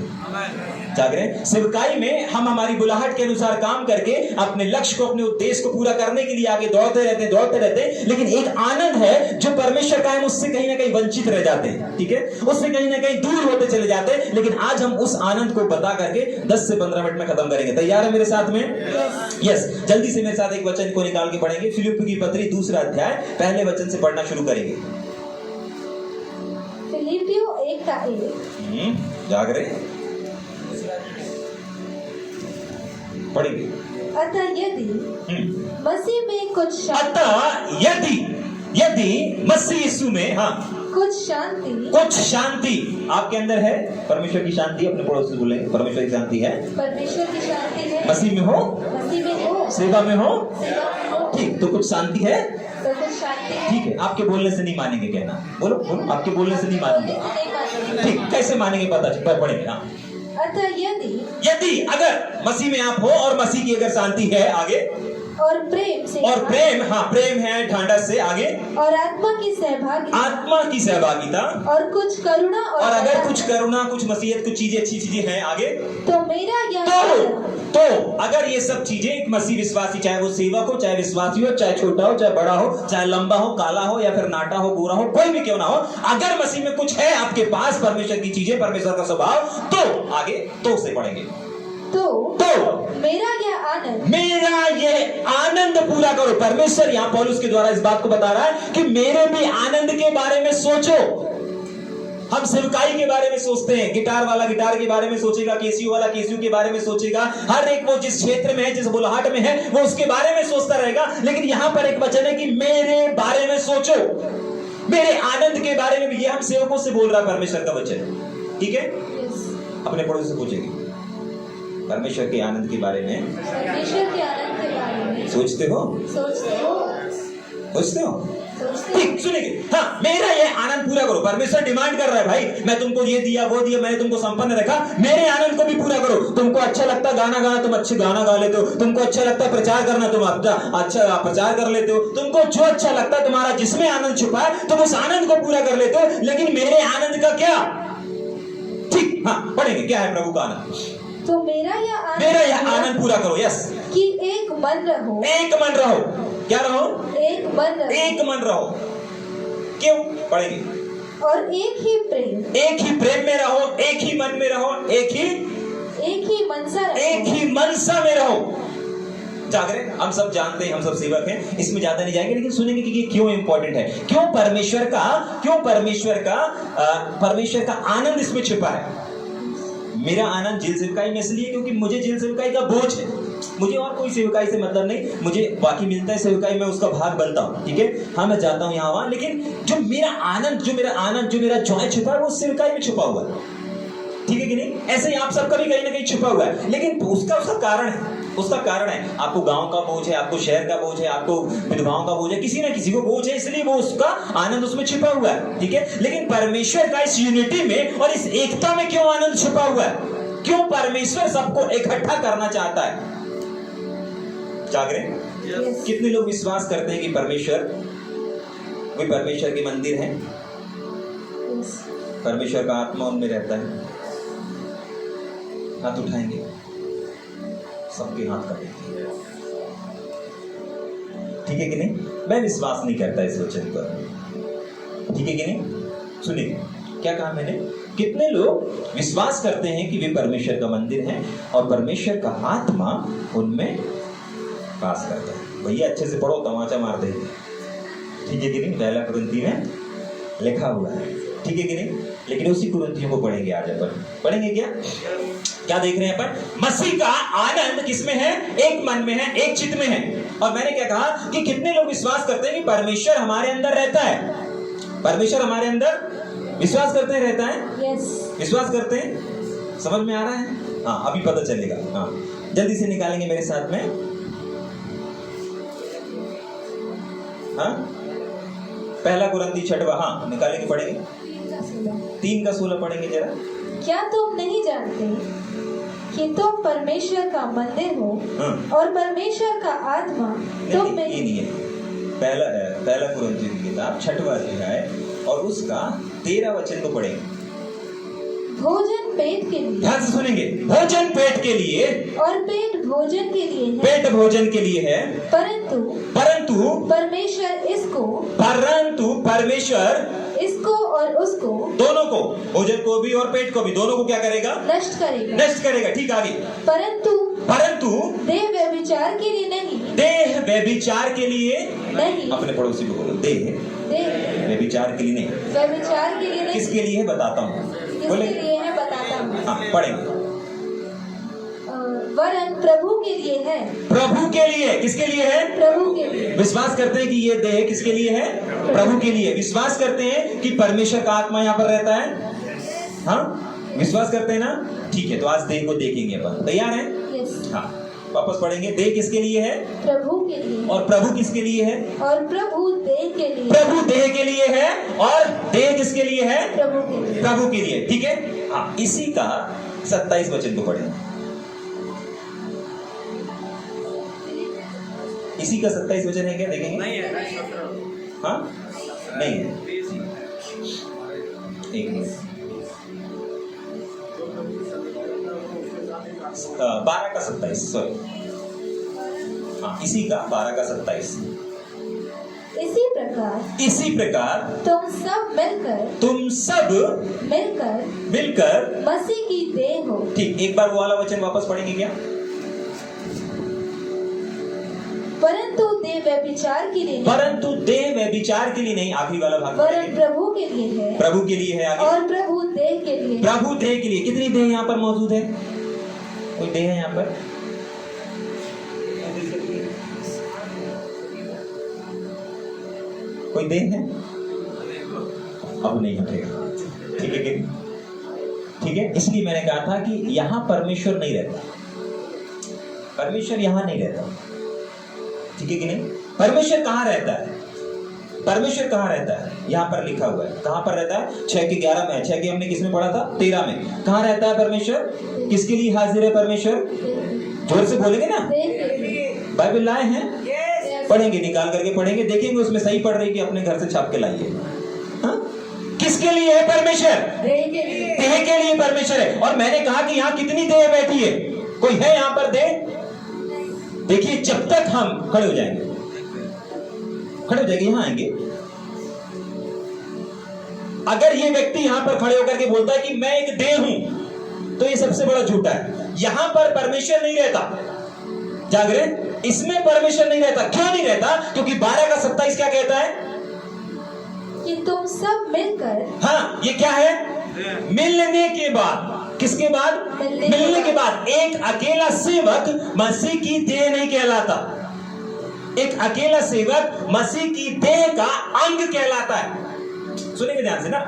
Speaker 4: जाग रहे? सेवकाई में हम हमारी बुलाहट के अनुसार काम करके अपने लक्ष्य को, अपने उद्देश्य को पूरा करने के लिए आगे दौड़ते रहते हैं। लेकिन एक आनंद है जो परमेश्वर का है, उससे कहीं ना कहीं वंचित रह जाते हैं, ठीक है, उससे कहीं ना कहीं दूर होते चले जाते हैं। लेकिन आज हम उस आनंद को बता करके 10 से 15 मिनट में खत्म करेंगे। तैयार है मेरे साथ में? यस। जल्दी से मेरे साथ एक वचन को निकाल के पढ़ेंगे। फिलिप्पी की पत्री 2 अध्याय पहले वचन से पढ़ना शुरू करेंगे।
Speaker 6: फिलिप्पियों 1:1।
Speaker 4: जाग रहे? पढ़ेंगे।
Speaker 6: अतः यदि मसीह में कुछ शांति,
Speaker 4: अतः यदि मसीह यीशु में, हाँ, कुछ शांति आपके अंदर है, परमेश्वर की शांति, अपने पड़ोस से बोलेंगे परमेश्वर की शांति है,
Speaker 6: परमेश्वर की शांति है,
Speaker 4: मसीह में हो, सेवा में हो, ठीक, तो कुछ शांति है,
Speaker 6: तो कुछ शांति है,
Speaker 4: ठीक है। आपके बोलने से नहीं मानेंगे, कहना, बोलो, आपके बोलने से नहीं मानेंगे, ठीक, कैसे मानेंगे पता पड़ेगा। हाँ।
Speaker 6: अतः
Speaker 4: यदि अगर मसीह में आप हो और मसीह की अगर शांति है, आगे,
Speaker 6: और प्रेम से,
Speaker 4: और प्रेम, हाँ, प्रेम है, ढांढस से, आगे,
Speaker 6: और आत्मा की सहभागिता,
Speaker 4: और
Speaker 6: कुछ करुणा,
Speaker 4: और अगर कुछ करुणा, कुछ मसीहत, कुछ चीजें, अच्छी चीजें हैं, आगे,
Speaker 6: तो मेरा
Speaker 4: तो अगर ये सब चीजें एक मसीह विश्वासी, चाहे वो सेवक हो, चाहे विश्वासी हो, चाहे छोटा हो, चाहे बड़ा हो, चाहे लंबा हो, काला हो, या फिर नाटा हो, गोरा हो, कोई भी क्यों ना हो, अगर मसीह में कुछ है आपके पास, परमेश्वर की चीजें, परमेश्वर का स्वभाव, तो आगे तो से पढ़ेंगे। तो मेरा ये आनंद पूरा करो। परमेश्वर यहाँ पौलुस के द्वारा इस बात को बता रहा है कि मेरे भी आनंद के बारे में सोचो। हम सेवकाई के बारे में सोचते हैं, गिटार वाला गिटार के बारे में सोचेगा, केसियो वाला केसियो के बारे में सोचेगा, हर एक वो जिस क्षेत्र में है, जिस बुलाहट में है, वो उसके बारे में सोचता रहेगा। लेकिन यहाँ पर एक वचन है कि मेरे बारे में सोचो, मेरे आनंद के बारे में भी। ये हम सेवकों से बोल रहा है परमेश्वर का वचन, ठीक है। अपने पड़ोस से पूछेंगे परमेश्वर के आनंद के बारे में, सोचते हो? ठीक, सुनिए, हाँ, मेरा ये आनंद पूरा करो। परमेश्वर डिमांड कर रहा है, भाई मैं तुमको ये दिया, वो दिया, मैंने तुमको संपन्न रखा, मेरे आनंद को भी पूरा करो। तुमको अच्छा लगता गाना गाना, तुम अच्छे गाना गा लेते हो। तुमको अच्छा लगता है प्रचार करना, तुम अच्छा प्रचार कर लेते हो। तुमको जो अच्छा लगता है, तुम्हारा जिसमें आनंद छुपा है, तुम उस आनंद को पूरा कर लेते हो। लेकिन मेरे आनंद का क्या? ठीक, हाँ, पढ़ेंगे, क्या है प्रभु का आनंद?
Speaker 6: तो मेरा यह
Speaker 4: आनंद पूरा करो। यस,
Speaker 6: कि एक मन रहो।
Speaker 4: क्या रहो? एक मन रहो। क्यों? पढ़ेंगे।
Speaker 6: और एक ही प्रेम
Speaker 4: में रहो, एक ही मन में रहो, एक ही मनसा में रहो। जागरे, हम सब जानते हैं, हम सब सेवक हैं, इसमें ज्यादा नहीं जाएंगे, लेकिन सुनेंगे कि ये क्यों इंपॉर्टेंट है, क्यों परमेश्वर का आनंद इसमें छिपा है। मेरा आनंद जेल सेवकाई में इसलिए क्योंकि मुझे जेल सेवकाई का बोझ है, मुझे और कोई सेवकाई से मतलब नहीं, मुझे बाकी मिलता है सेवकाई में उसका भाग बनता हूँ, ठीक है। हाँ मैं जाता हूँ यहाँ वहाँ, लेकिन जो मेरा जॉय छुपा है वो सेवकाई में छुपा हुआ है, ठीक है कि नहीं। ऐसे ही आप सबका भी कहीं ना कहीं छुपा हुआ है, लेकिन उसका कारण है, उसका कारण है। आपको गांव का बोझ है, आपको शहर का बोझ है, आपको विधवाओं का बोझ है, किसी ना किसी को बोझ है, इसलिए वो उसका आनंद उसमें छिपा हुआ है, ठीक है। लेकिन परमेश्वर का इस यूनिटी में और इस एकता में क्यों आनंद छुपा हुआ है? क्यों परमेश्वर सबको इकट्ठा करना चाहता है? जागरे कितने लोग विश्वास करते हैं कि परमेश्वर कोई परमेश्वर के मंदिर है, परमेश्वर का आत्मा उनमें रहता है? हाथ उठाएंगे, सबके हाथ करेंगे, ठीक है कि नहीं। मैं विश्वास नहीं करता इस वचन पर, ठीक है कि नहीं। सुनिए क्या कहा मैंने, कितने लोग विश्वास करते हैं कि वे परमेश्वर का मंदिर हैं और परमेश्वर का आत्मा उनमें पास करता है। भैया अच्छे से पढ़ो, तमाचा मार देंगे, ठीक है कि नहीं। पहला कुरिन्थियों में लिखा हुआ है, ठीक है कि नहीं। लेकिन उसी कुरिन्थियों को पढ़ेंगे आज अपन, पढ़ेंगे क्या देख रहे हैं अपन? मसीह का आनंद किसमें है? एक मन में है, एक चित्त में है। और मैंने क्या कहा कि कितने लोग विश्वास करते हैं कि परमेश्वर हमारे अंदर रहता है, परमेश्वर हमारे अंदर विश्वास करते हैं रहता है, विश्वास करते हैं। समझ में आ रहा है? हाँ अभी पता चलेगा। हाँ जल्दी से निकालेंगे मेरे साथ में। हाँ पहला कुरिन्थी 6वां, हाँ निकालेंगे, पढ़ेंगे 3:16 पढ़ेंगे जरा।
Speaker 6: क्या तुम नहीं जानते कि तुम परमेश्वर का मंदिर हो और परमेश्वर का आत्मा तुम में?
Speaker 4: ये नहीं है, पहला कुरिन्थियों की किताब 6वां अध्याय और उसका 13 वचन को पढ़ेंगे।
Speaker 6: भोजन पेट के लिए,
Speaker 4: ध्यान से सुनेंगे, भोजन पेट के लिए
Speaker 6: और पेट भोजन के लिए है,
Speaker 4: पेट भोजन के लिए है,
Speaker 6: परंतु परमेश्वर इसको और उसको,
Speaker 4: दोनों को, भोजन को भी और पेट को भी, दोनों को क्या करेगा?
Speaker 6: नष्ट करेगा। ठीक आगे। परंतु देह व्यभिचार के लिए नहीं,
Speaker 4: देह व्यभिचार के लिए
Speaker 6: नहीं,
Speaker 4: अपने पड़ोसी को बोलो, देह व्यभिचार के लिए नहीं,
Speaker 6: व्यभिचार के लिए नहीं।
Speaker 4: किसके लिए है बताता हूँ,
Speaker 6: किसके लिए है बताता हूँ।
Speaker 4: हाँ पढ़ेंगे।
Speaker 6: वरन प्रभु के लिए है।
Speaker 4: प्रभु के लिए, किसके लिए है?
Speaker 6: प्रभु के लिए।
Speaker 4: विश्वास करते हैं कि ये देह किसके लिए है? प्रभु के लिए। विश्वास करते हैं कि परमेश्वर का आत्मा यहाँ पर रहता है? हाँ विश्वास करते हैं ना? ठीक है, तो आज देह को देखेंगे अपन, तैयार हैं?
Speaker 6: यस।
Speaker 4: हाँ वापस पढ़ेंगे। देह किसके लिए है?
Speaker 6: प्रभु के लिए।
Speaker 4: और प्रभु किसके लिए है?
Speaker 6: और प्रभु देह के लिए।
Speaker 4: प्रभु देह के लिए है और देह किसके लिए है?
Speaker 6: प्रभु के लिए।
Speaker 4: प्रभु के लिए, ठीक है। हाँ इसी का 27 वचन को पढ़ेंगे। इसी का 27 वचन है क्या? देखेंगे। नहीं है। हाँ नहीं है, एक मिनट। 12 का 27, सॉरी। हाँ इसी का 12 का 27। इसी प्रकार तुम सब मिलकर
Speaker 6: मसीह की देह हो।
Speaker 4: ठीक, एक बार वो वाला वचन वापस पढ़ेंगे क्या?
Speaker 6: परंतु देह व्यभिचार के लिए नहीं।
Speaker 4: परंतु देह व्यभिचार के लिए नहीं, आखिरी वाला भाग
Speaker 6: वरन प्रभु के लिए है।
Speaker 4: प्रभु के लिए है आगे।
Speaker 6: और प्रभु देह के लिए।
Speaker 4: प्रभु देह के लिए। कितनी देह यहाँ पर मौजूद है? कोई देह है यहाँ पर? कोई देह है? अब नहीं उठेगा, ठीक है कि? ठीक है, इसलिए मैंने कहा था कि यहाँ परमेश्वर नहीं रहता, परमेश्वर यहाँ नहीं रहता, ठीक है कि नहीं? परमेश्वर कहाँ रहता है? परमेश्वर कहाँ रहता है? यहाँ पर लिखा हुआ है। कहाँ पर रहता है? 6 के 11 में। 6 के हमने किसमें पढ़ा था? 13 में। कहाँ रहता है परमेश्वर? किसके लिए हाजिर है परमेश्वर? जोर से बोलेंगे ना? बाइबल लाए हैं? पढ़ेंगे, निकाल करके पढ़ेंगे, देखेंगे उसमें सही पढ़ रही कि अपने घर से छाप के लाइए। किसके लिए है परमेश्वर? देह के लिए परमेश्वर है। और मैंने कहा कि यहाँ कितनी देह बैठी है? कोई है यहाँ पर देह? देखिए, जब तक हम खड़े हो जाएंगे, यहाँ आएंगे, अगर ये व्यक्ति यहाँ पर खड़े होकर के बोलता है कि मैं एक देह हूं, तो ये सबसे बड़ा झूठा है। यहां पर परमेश्वर नहीं रहता। जागरे, इसमें परमेश्वर नहीं रहता। क्यों नहीं रहता? क्योंकि 12 का 27 क्या कहता है? कि
Speaker 6: तुम सब मिलकर।
Speaker 4: हाँ, ये क्या है? मिलने के बाद किसके बाद? मिलने के बाद। एक अकेला सेवक मसीह की देह नहीं कहलाता। एक अकेला सेवक मसीह की देह का अंग कहलाता है। सुनेंगे ध्यान से ना,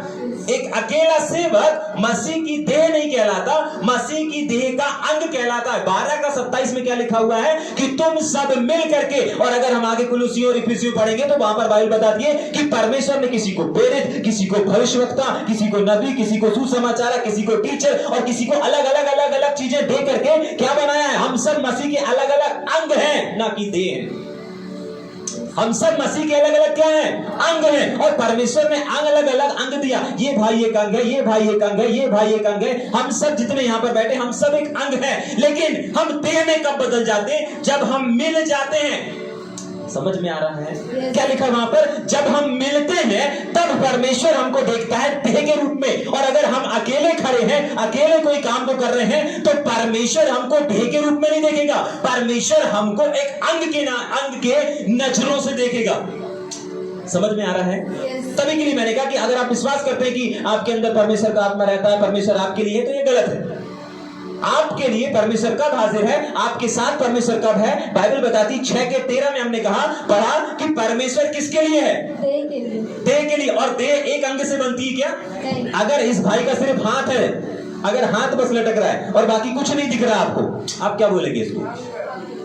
Speaker 4: एक अकेला सेवक मसीह की देह नहीं कहलाता, मसीह की देह का अंग कहलाता है। 12:27 में क्या लिखा हुआ है कि तुम सब मिल करके, और अगर हम आगे कुलुसियों और इफिसियों पढ़ेंगे तो वहां पर बाइबल बताती है कि परमेश्वर ने किसी को प्रेरित, किसी को भविष्यवक्ता, किसी को नबी, किसी को सुसमाचारक, किसी को टीचर और किसी को अलग अलग चीजें दे करके क्या बनाया है? हम सब मसीह के अलग अलग अंग हैं, ना कि देह। हम सब मसीह के अलग अलग क्या हैं? अंग हैं। और परमेश्वर ने अलग अलग अंग दिया। ये भाई एक अंग है, ये भाई एक अंग है, ये भाई एक अंग है। हम सब जितने यहां पर बैठे हम सब एक अंग हैं। लेकिन हम देह में कब बदल जाते हैं? जब हम मिल जाते हैं। समझ में आ रहा है? क्या लिखा वहां पर? जब हम मिलते हैं तब परमेश्वर हमको देखता है देह के रूप में। और अगर हम अकेले खड़े हैं, अकेले कोई काम को कर रहे हैं, तो परमेश्वर हमको देह के रूप में नहीं देखेगा। परमेश्वर हमको एक अंग के नजरों से देखेगा। समझ में आ रहा है? तभी के लिए मैंने कहा कि अगर आप विश्वास करते हैं कि आपके अंदर परमेश्वर का आत्मा रहता है, परमेश्वर आपके लिए है, तो ये गलत है। आपके लिए परमेश्वर कब हाजिर है? आपके साथ परमेश्वर कब है? बाइबल बताती 6:13 में हमने कहा पढ़ा कि परमेश्वर किसके लिए है?
Speaker 6: देह के लिए।
Speaker 4: देह के लिए। और देह एक अंग से बनती है क्या?
Speaker 6: नहीं।
Speaker 4: अगर इस भाई का सिर्फ हाथ है, अगर हाथ बस लटक रहा है और बाकी कुछ नहीं दिख रहा आपको, आप क्या बोलेंगे? इसको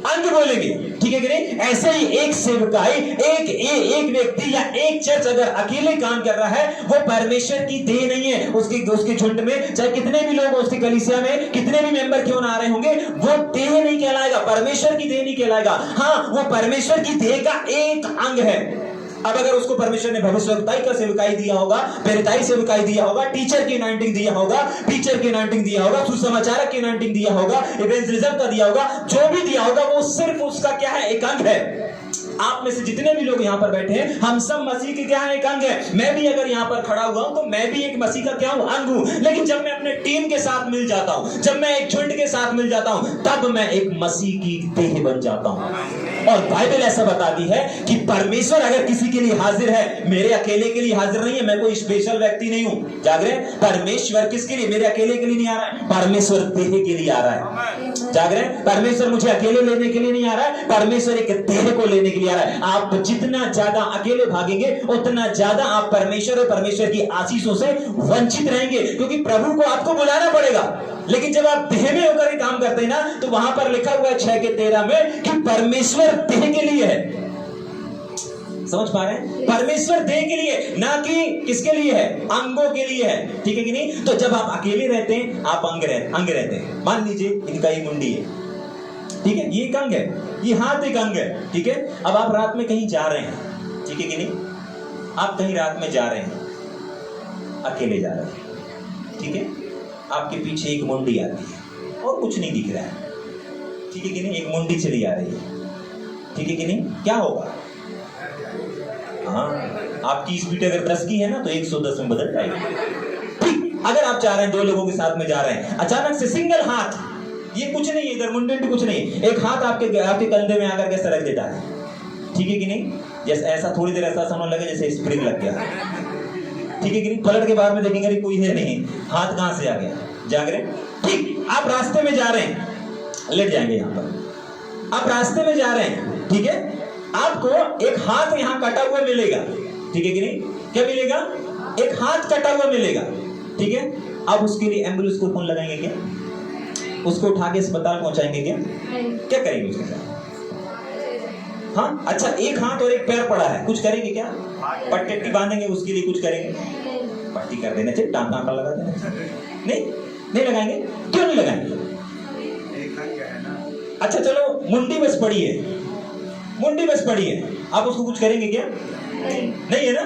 Speaker 4: अंग बोलेंगे, ठीक है कि नहीं? ऐसे ही एक सेवकाई, एक व्यक्ति या एक चर्च अगर अकेले काम कर रहा है, वो परमेश्वर की देह नहीं है। उसके झुंड में चाहे कितने भी लोग, उसकी कलीसिया में कितने भी मेंबर क्यों ना आ रहे होंगे, वो देह नहीं कहलाएगा, परमेश्वर की देह नहीं कहलाएगा। हाँ, वो परमेश्वर की देह का एक अंग है। अब अगर उसको परमेश्वर ने भविष्यवक्ताई का सेवकाई दिया होगा, प्रेरिताई सेवकाई दिया होगा, टीचर की अनॉइंटिंग दिया होगा, टीचर की अनॉइंटिंग दिया होगा, सुसमाचारक की अनॉइंटिंग दिया होगा, इवेंजलिज्म का दिया होगा, जो भी दिया होगा वो सिर्फ उसका क्या है? एक अंग है। आप में से जितने भी लोग यहाँ पर बैठे हैं, हम सब मसीह के क्या है? एक अंग है। मैं भी अगर यहाँ पर खड़ा हुआ हूं तो मैं भी एक मसीह का क्या हूं? अंग हूं। लेकिन जब मैं अपने टीम के साथ मिल जाता हूं, जब मैं एक झुंड के साथ मिल जाता हूं, तब मैं एक मसीह की देह बन जाता हूं। और बाइबल ऐसा बताती है कि परमेश्वर अगर किसी के लिए हाजिर है, मेरे अकेले के लिए हाजिर नहीं है। मैं कोई स्पेशल व्यक्ति नहीं हूं। जाग रहे हैं? परमेश्वर किसके लिए? मेरे अकेले के लिए नहीं आ रहा है, परमेश्वर देह के लिए आ रहा है। जाग रहे हैं? परमेश्वर मुझे अकेले लेने के लिए नहीं आ रहा है, परमेश्वर एक देह को लेने के लिए आ रहा है। आप जितना ज्यादा अकेले भागेंगे, उतना ज्यादा आप परमेश्वर और परमेश्वर की आशीषों से वंचित रहेंगे, क्योंकि प्रभु को आपको बुलाना पड़ेगा। लेकिन जब आप देह में होकर ही काम करते हैं ना, तो वहां पर लिखा हुआ है 6:13 में कि परमेश्वर देह के लिए है। समझ पा रहे हैं? परमेश्वर देह के लिए, ना कि किसके लिए है? अंगों के लिए है। ठीक है कि नहीं? तो जब आप अकेले रहते हैं, आप अंग रहते हैं। मान लीजिए इनका ये मुंडी है, ठीक है, ये एक अंग है, ये हाथ एक अंग है, ठीक है। अब आप रात में कहीं जा रहे हैं, ठीक है कि नहीं? आप कहीं रात में जा रहे हैं, अकेले जा रहे हैं, ठीक है। आपके पीछे एक मुंडी आती है और कुछ नहीं दिख रहा है, ठीक है कि नहीं? एक मुंडी चली आ रही है, ठीक है कि नहीं? क्या होगा? हाँ, आपकी स्पीड अगर 10 की है ना, तो 110 में बदल जाएगी। ठीक, अगर आप जा रहे हैं, 2 लोगों के साथ में जा रहे हैं, अचानक से सिंगल हाथ, ये कुछ नहीं है, इधर मुंडे भी कुछ नहीं, एक हाथ आपके कंधे में आकर के सरक देता है, ठीक है कि नहीं? जैसे ऐसा थोड़ी देर ऐसा समझ लगे जैसे स्प्रिंग लग गया, ठीक है कि नहीं? पलट के बाद में देखेंगे अरे कोई है नहीं, हाथ कहां से आ गया? जाग रहे? ठीक, आप रास्ते में जा रहे हैं, लेट जाएंगे यहाँ पर, आप रास्ते में जा रहे हैं, ठीक है। आपको एक हाथ यहाँ कटा हुआ मिलेगा, ठीक है कि नहीं? क्या मिलेगा? एक हाथ कटा हुआ मिलेगा, ठीक है। अब उसके लिए एम्बुलेंस को फोन लगाएंगे क्या? उसको उठा के अस्पताल पहुंचाएंगे क्या? क्या करेंगे उसके साथ? हाँ, अच्छा, एक हाथ और एक पैर पड़ा है, कुछ करेंगे क्या? पट्टी बांधेंगे, उसके लिए कुछ करेंगे? पट्टी कर देना चाहिए, टांका लगा देना, नहीं लगाएंगे। क्यों नहीं लगाएंगे? अच्छा चलो, मुंडी बस पड़ी है, मुंडी बस पड़ी है, आप उसको कुछ करेंगे क्या? नहीं है ना?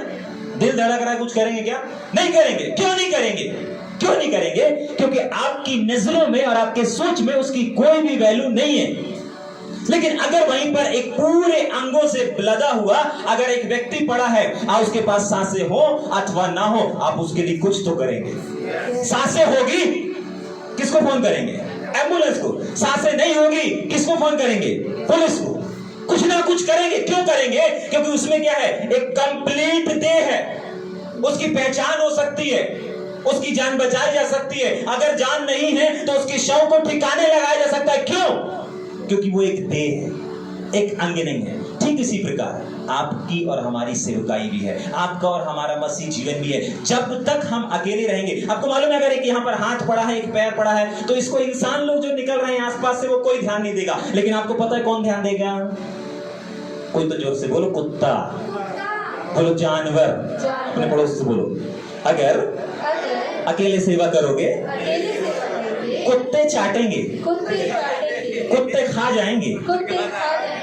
Speaker 4: दिल धड़क रहा है, कुछ करेंगे क्या? नहीं करेंगे। क्यों नहीं करेंगे? क्यों नहीं करेंगे? क्योंकि आपकी नजरों में और आपके सोच में उसकी कोई भी वैल्यू नहीं है। लेकिन अगर वहीं पर एक पूरे अंगों से लदा हुआ अगर एक व्यक्ति पड़ा है और उसके पास सांसें हो अथवा ना हो, आप उसके लिए कुछ तो करेंगे। सांसें होगी, किसको फोन करेंगे? एम्बुलेंस को। सांसें नहीं होगी, किसको फोन करेंगे? पुलिस को। कुछ ना कुछ करेंगे। क्यों करेंगे? क्योंकि उसमें क्या है? एक कंप्लीट देह है, उसकी पहचान हो सकती है, उसकी जान बचाई जा सकती है। अगर जान नहीं है तो उसके शव को ठिकाने लगाया जा सकता है। क्यों? क्योंकि वो एक देह है, एक अंग नहीं है। ठीक इसी प्रकार आपकी और हमारी सेवकाई भी है, आपका और हमारा मसीह जीवन भी है। जब तक हम अकेले रहेंगे, आपको मालूम है अगर एक यहाँ पर हाथ पड़ा है, एक पैर पड़ा है, तो इसको इंसान लोग जो निकल रहे हैं आसपास से वो कोई ध्यान नहीं देगा। लेकिन आपको पता है कौन ध्यान देगा? कोई तो जोर से बोलो, कुत्ता, बोलो जानवर, अपने पड़ोसी से बोलो। अगर अकेले सेवा करोगे
Speaker 6: अकेले सेवा करोगे,
Speaker 4: कुत्ते चाटेंगे, कुत्ते खा जाएंगे।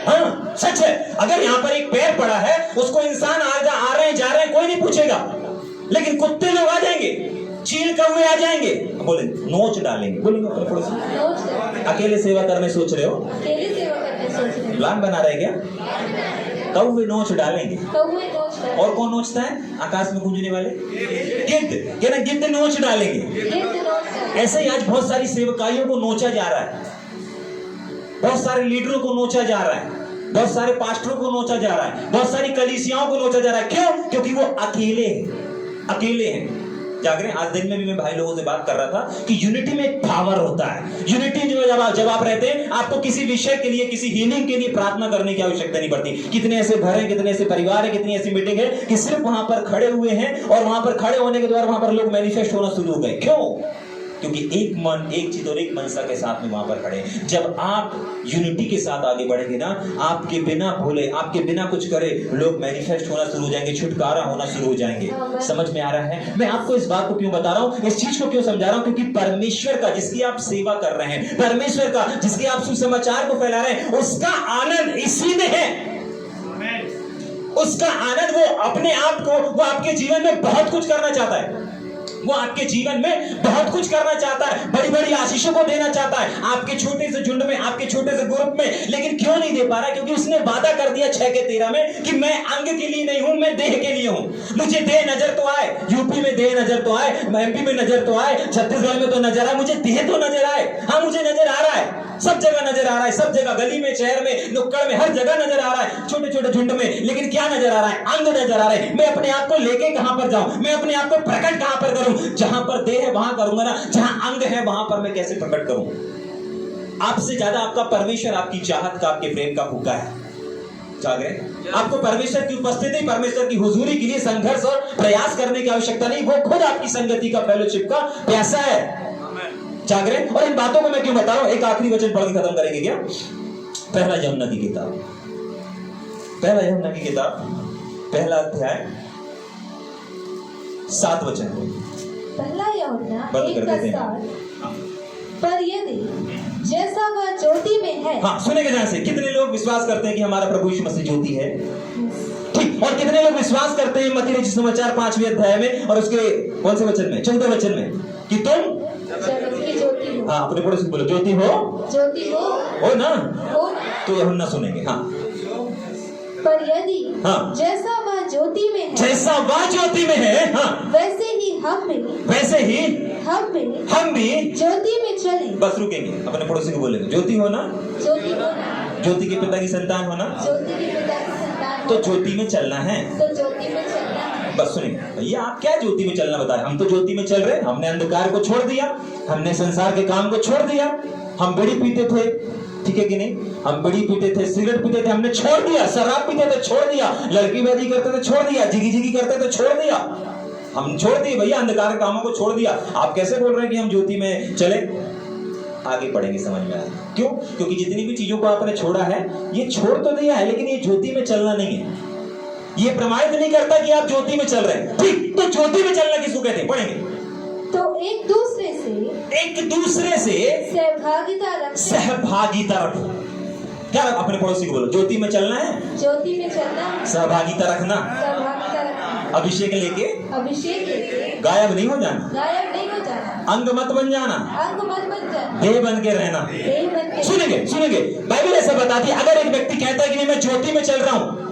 Speaker 4: हाँ सच है। अगर यहाँ पर एक पैर पड़ा है, उसको इंसान आ रहे हैं जा रहे हैं कोई नहीं पूछेगा, लेकिन कुत्ते लोग आ जाएंगे, चील कौवे आ जाएंगे, बोले नोच डालेंगे। बोलेंगे अपने पड़ोसी। अकेले सेवा करने सोच रहे हो?
Speaker 6: अकेले सेवा करने सोच रहे हो?
Speaker 4: प्लान बना रहे क्या? कौवे नोच डालेंगे।
Speaker 6: कौवे नोच डालेंगे।
Speaker 4: और कौन नोचता है आकाश में गूंजने वाले? गिद्ध, क्या ना गिद्ध नोच डालेंगे।
Speaker 6: गिद्ध नोच डालेंगे।
Speaker 4: ऐसे ही आज बहुत सारी सेवकाइयों को नोचा जा रहा है, बहुत सारे लीडरों को नोचा जा रहा है, बहुत सारे पास्टरों को नोचा जा रहा है, बहुत सारी कलीसियाओं को नोचा जा रहा है। क्यों? क्योंकि वो अकेले हैं, अकेले हैं। जागरण आज दिन में भी मैं भाई लोगों से बात कर रहा था कि यूनिटी में एक पावर होता है। यूनिटी जो जब आप रहते हैं, आपको किसी विषय के लिए, किसी हीलिंग के लिए प्रार्थना करने की आवश्यकता नहीं पड़ती। कितने ऐसे घर हैं, कितने ऐसे परिवार हैं, कितनी ऐसी मीटिंग है कि सिर्फ वहां पर खड़े हुए हैं और वहां पर खड़े होने के द्वारा वहां पर लोग मैनिफेस्ट होना शुरू हो गए। क्यों? क्योंकि एक मन, एक चित और एक मनसा के साथ में वहां पर खड़े। जब आप यूनिटी के साथ आगे बढ़ेंगे ना, आपके बिना भूले, आपके बिना कुछ करे लोग मैनिफेस्ट होना शुरू हो जाएंगे, छुटकारा होना शुरू हो जाएंगे। समझ में आ रहा है? मैं आपको इस बात को क्यों बता रहा हूं, इस चीज को क्यों समझा रहा हूं? क्योंकि परमेश्वर का जिसकी आप सेवा कर रहे हैं, परमेश्वर का जिसके आप सुसमाचार को फैला रहे हैं, उसका आनंद इसी में है। उसका आनंद, वो अपने आप को, वो आपके जीवन में बहुत कुछ करना चाहता है। वो आपके जीवन में बहुत कुछ करना चाहता है, बड़ी बड़ी आशीषों को देना चाहता है आपके छोटे से झुंड में, आपके छोटे से ग्रुप में। लेकिन क्यों नहीं दे पा रहा? क्योंकि उसने वादा कर दिया 6:13 में कि मैं अंग के लिए नहीं हूं, मैं देह के लिए हूं। मुझे देह नजर तो आए, यूपी में देह नजर तो आए, एमपी में नजर तो आए, छत्तीसगढ़ में तो नजर आए, मुझे देह तो नजर आए। हाँ मुझे नजर आ रहा है, सब जगह नजर आ रहा है, सब जगह, गली में, शहर में, नुक्कड़ में, हर जगह नजर आ रहा है, छोटे छोटे झुंड में। लेकिन क्या नजर आ रहा है? अंग नजर आ रहा है। मैं अपने आप को लेके कहां पर जाऊं? मैं अपने आप को प्रकट कहां पर करूं? जहां पर देह है वहां करूंगा ना, जहां अंग है वहां पर मैं कैसे प्रकट करूं? आपसे ज्यादा आपका परमेश्वर आपकी चाहत का, आपके प्रेम का भूखा है। जागरण, आपको परमेश्वर की उपस्थिति, परमेश्वर की हुजूरी के लिए संघर्ष और प्रयास करने की आवश्यकता नहीं। वो खुद आपकी संगति का, फेलोशिप का प्यासा है। जागरण, और इन बातों को मैं क्यों बता रहा हूं? एक आखिरी वचन पढ़ के खत्म करेंगे क्या? पहला यूहन्ना की किताब, पहला यूहन्ना की किताब, पहला अध्याय 7 वचन।
Speaker 6: पहला यूहन्ना
Speaker 4: बंद कर देते
Speaker 6: 1:7। पर यदि जैसा वह ज्योति में है।
Speaker 4: हाँ सुनेंगे ध्यान से। कितने लोग विश्वास करते हैं कि हमारा प्रभु यीशु मसीह ज्योति है? ठीक। और कितने लोग विश्वास करते हैं मत्ती रचित समाचार 5वें अध्याय में और उसके कौन से वचन में? 14 वचन में कि तुम
Speaker 6: जगत की ज्योति हो।
Speaker 4: हाँ अपने पड़ोसी बोलो, ज्योति हो,
Speaker 6: ज्योति
Speaker 4: हो ना?
Speaker 6: हो।
Speaker 4: तो यूहन्ना सुनेंगे। हाँ
Speaker 6: पर यदि
Speaker 4: हाँ।
Speaker 6: जैसा वह ज्योति में है,
Speaker 4: जैसा वह ज्योति में है, हाँ
Speaker 6: वैसे ही हम भी,
Speaker 4: वैसे ही हम भी
Speaker 6: ज्योति में चले।
Speaker 4: बस रुकेंगे, अपने पड़ोसी को बोलेंगे ज्योति हो ना,
Speaker 6: ज्योति होना,
Speaker 4: ज्योति के पिता की संतान हो ना,
Speaker 6: ज्योति के पिता की संतान
Speaker 4: तो
Speaker 6: हो,
Speaker 4: ज्योति में चलना है।
Speaker 6: तो ज्योति में चलना है।
Speaker 4: बस सुनिए भैया, आप क्या ज्योति में चलना बता रहे? हम तो ज्योति में चल रहे हैं। हमने अंधकार को छोड़ दिया, हमने संसार के काम को छोड़ दिया। हम बीड़ी पीते थे, ठीक है कि नहीं? हम बीड़ी पीते थे, सिगरेट पीते थे, हमने छोड़ दिया। शराब पीते थे, छोड़ दिया। लड़कीबाजी करते थे, छोड़ दिया। जिगी जिगी करते थे, छोड़ दिया। हम छोड़ दिए भैया, अंधकार के कामों को छोड़ दिया। आप कैसे बोल रहे हैं कि हम ज्योति में चले? आगे पढ़ेंगे, समझ में आएगा। क्यों? क्योंकि जितनी भी चीजों को आपने छोड़ा है, ये छोड़ तो दिया है, लेकिन ये ज्योति में चलना नहीं है। ये प्रमाणित नहीं करता कि आप ज्योति में चल रहे हैं। ठीक, तो ज्योति में चलना किसको कहते हैं? पढ़ेंगे।
Speaker 6: तो एक दूसरे से सहभागिता रखो।
Speaker 4: सहभागिता रखो। क्या? अपने पड़ोसी को बोलो, ज्योति में चलना है,
Speaker 6: ज्योति में चलना,
Speaker 4: सहभागिता रखना,
Speaker 6: सहभागिता रखना,
Speaker 4: अभिषेक लेके
Speaker 6: अभिषेक लेके
Speaker 4: गायब नहीं हो जाना,
Speaker 6: गायब नहीं हो जाना,
Speaker 4: अंग मत बन जाना,
Speaker 6: अंग मत बन जाना,
Speaker 4: देह बन के रहना।
Speaker 6: देह बन के।
Speaker 4: सुनेंगे बाइबल ऐसा बताती है, अगर एक व्यक्ति कहता है कि नहीं मैं ज्योति में चल रहा हूं,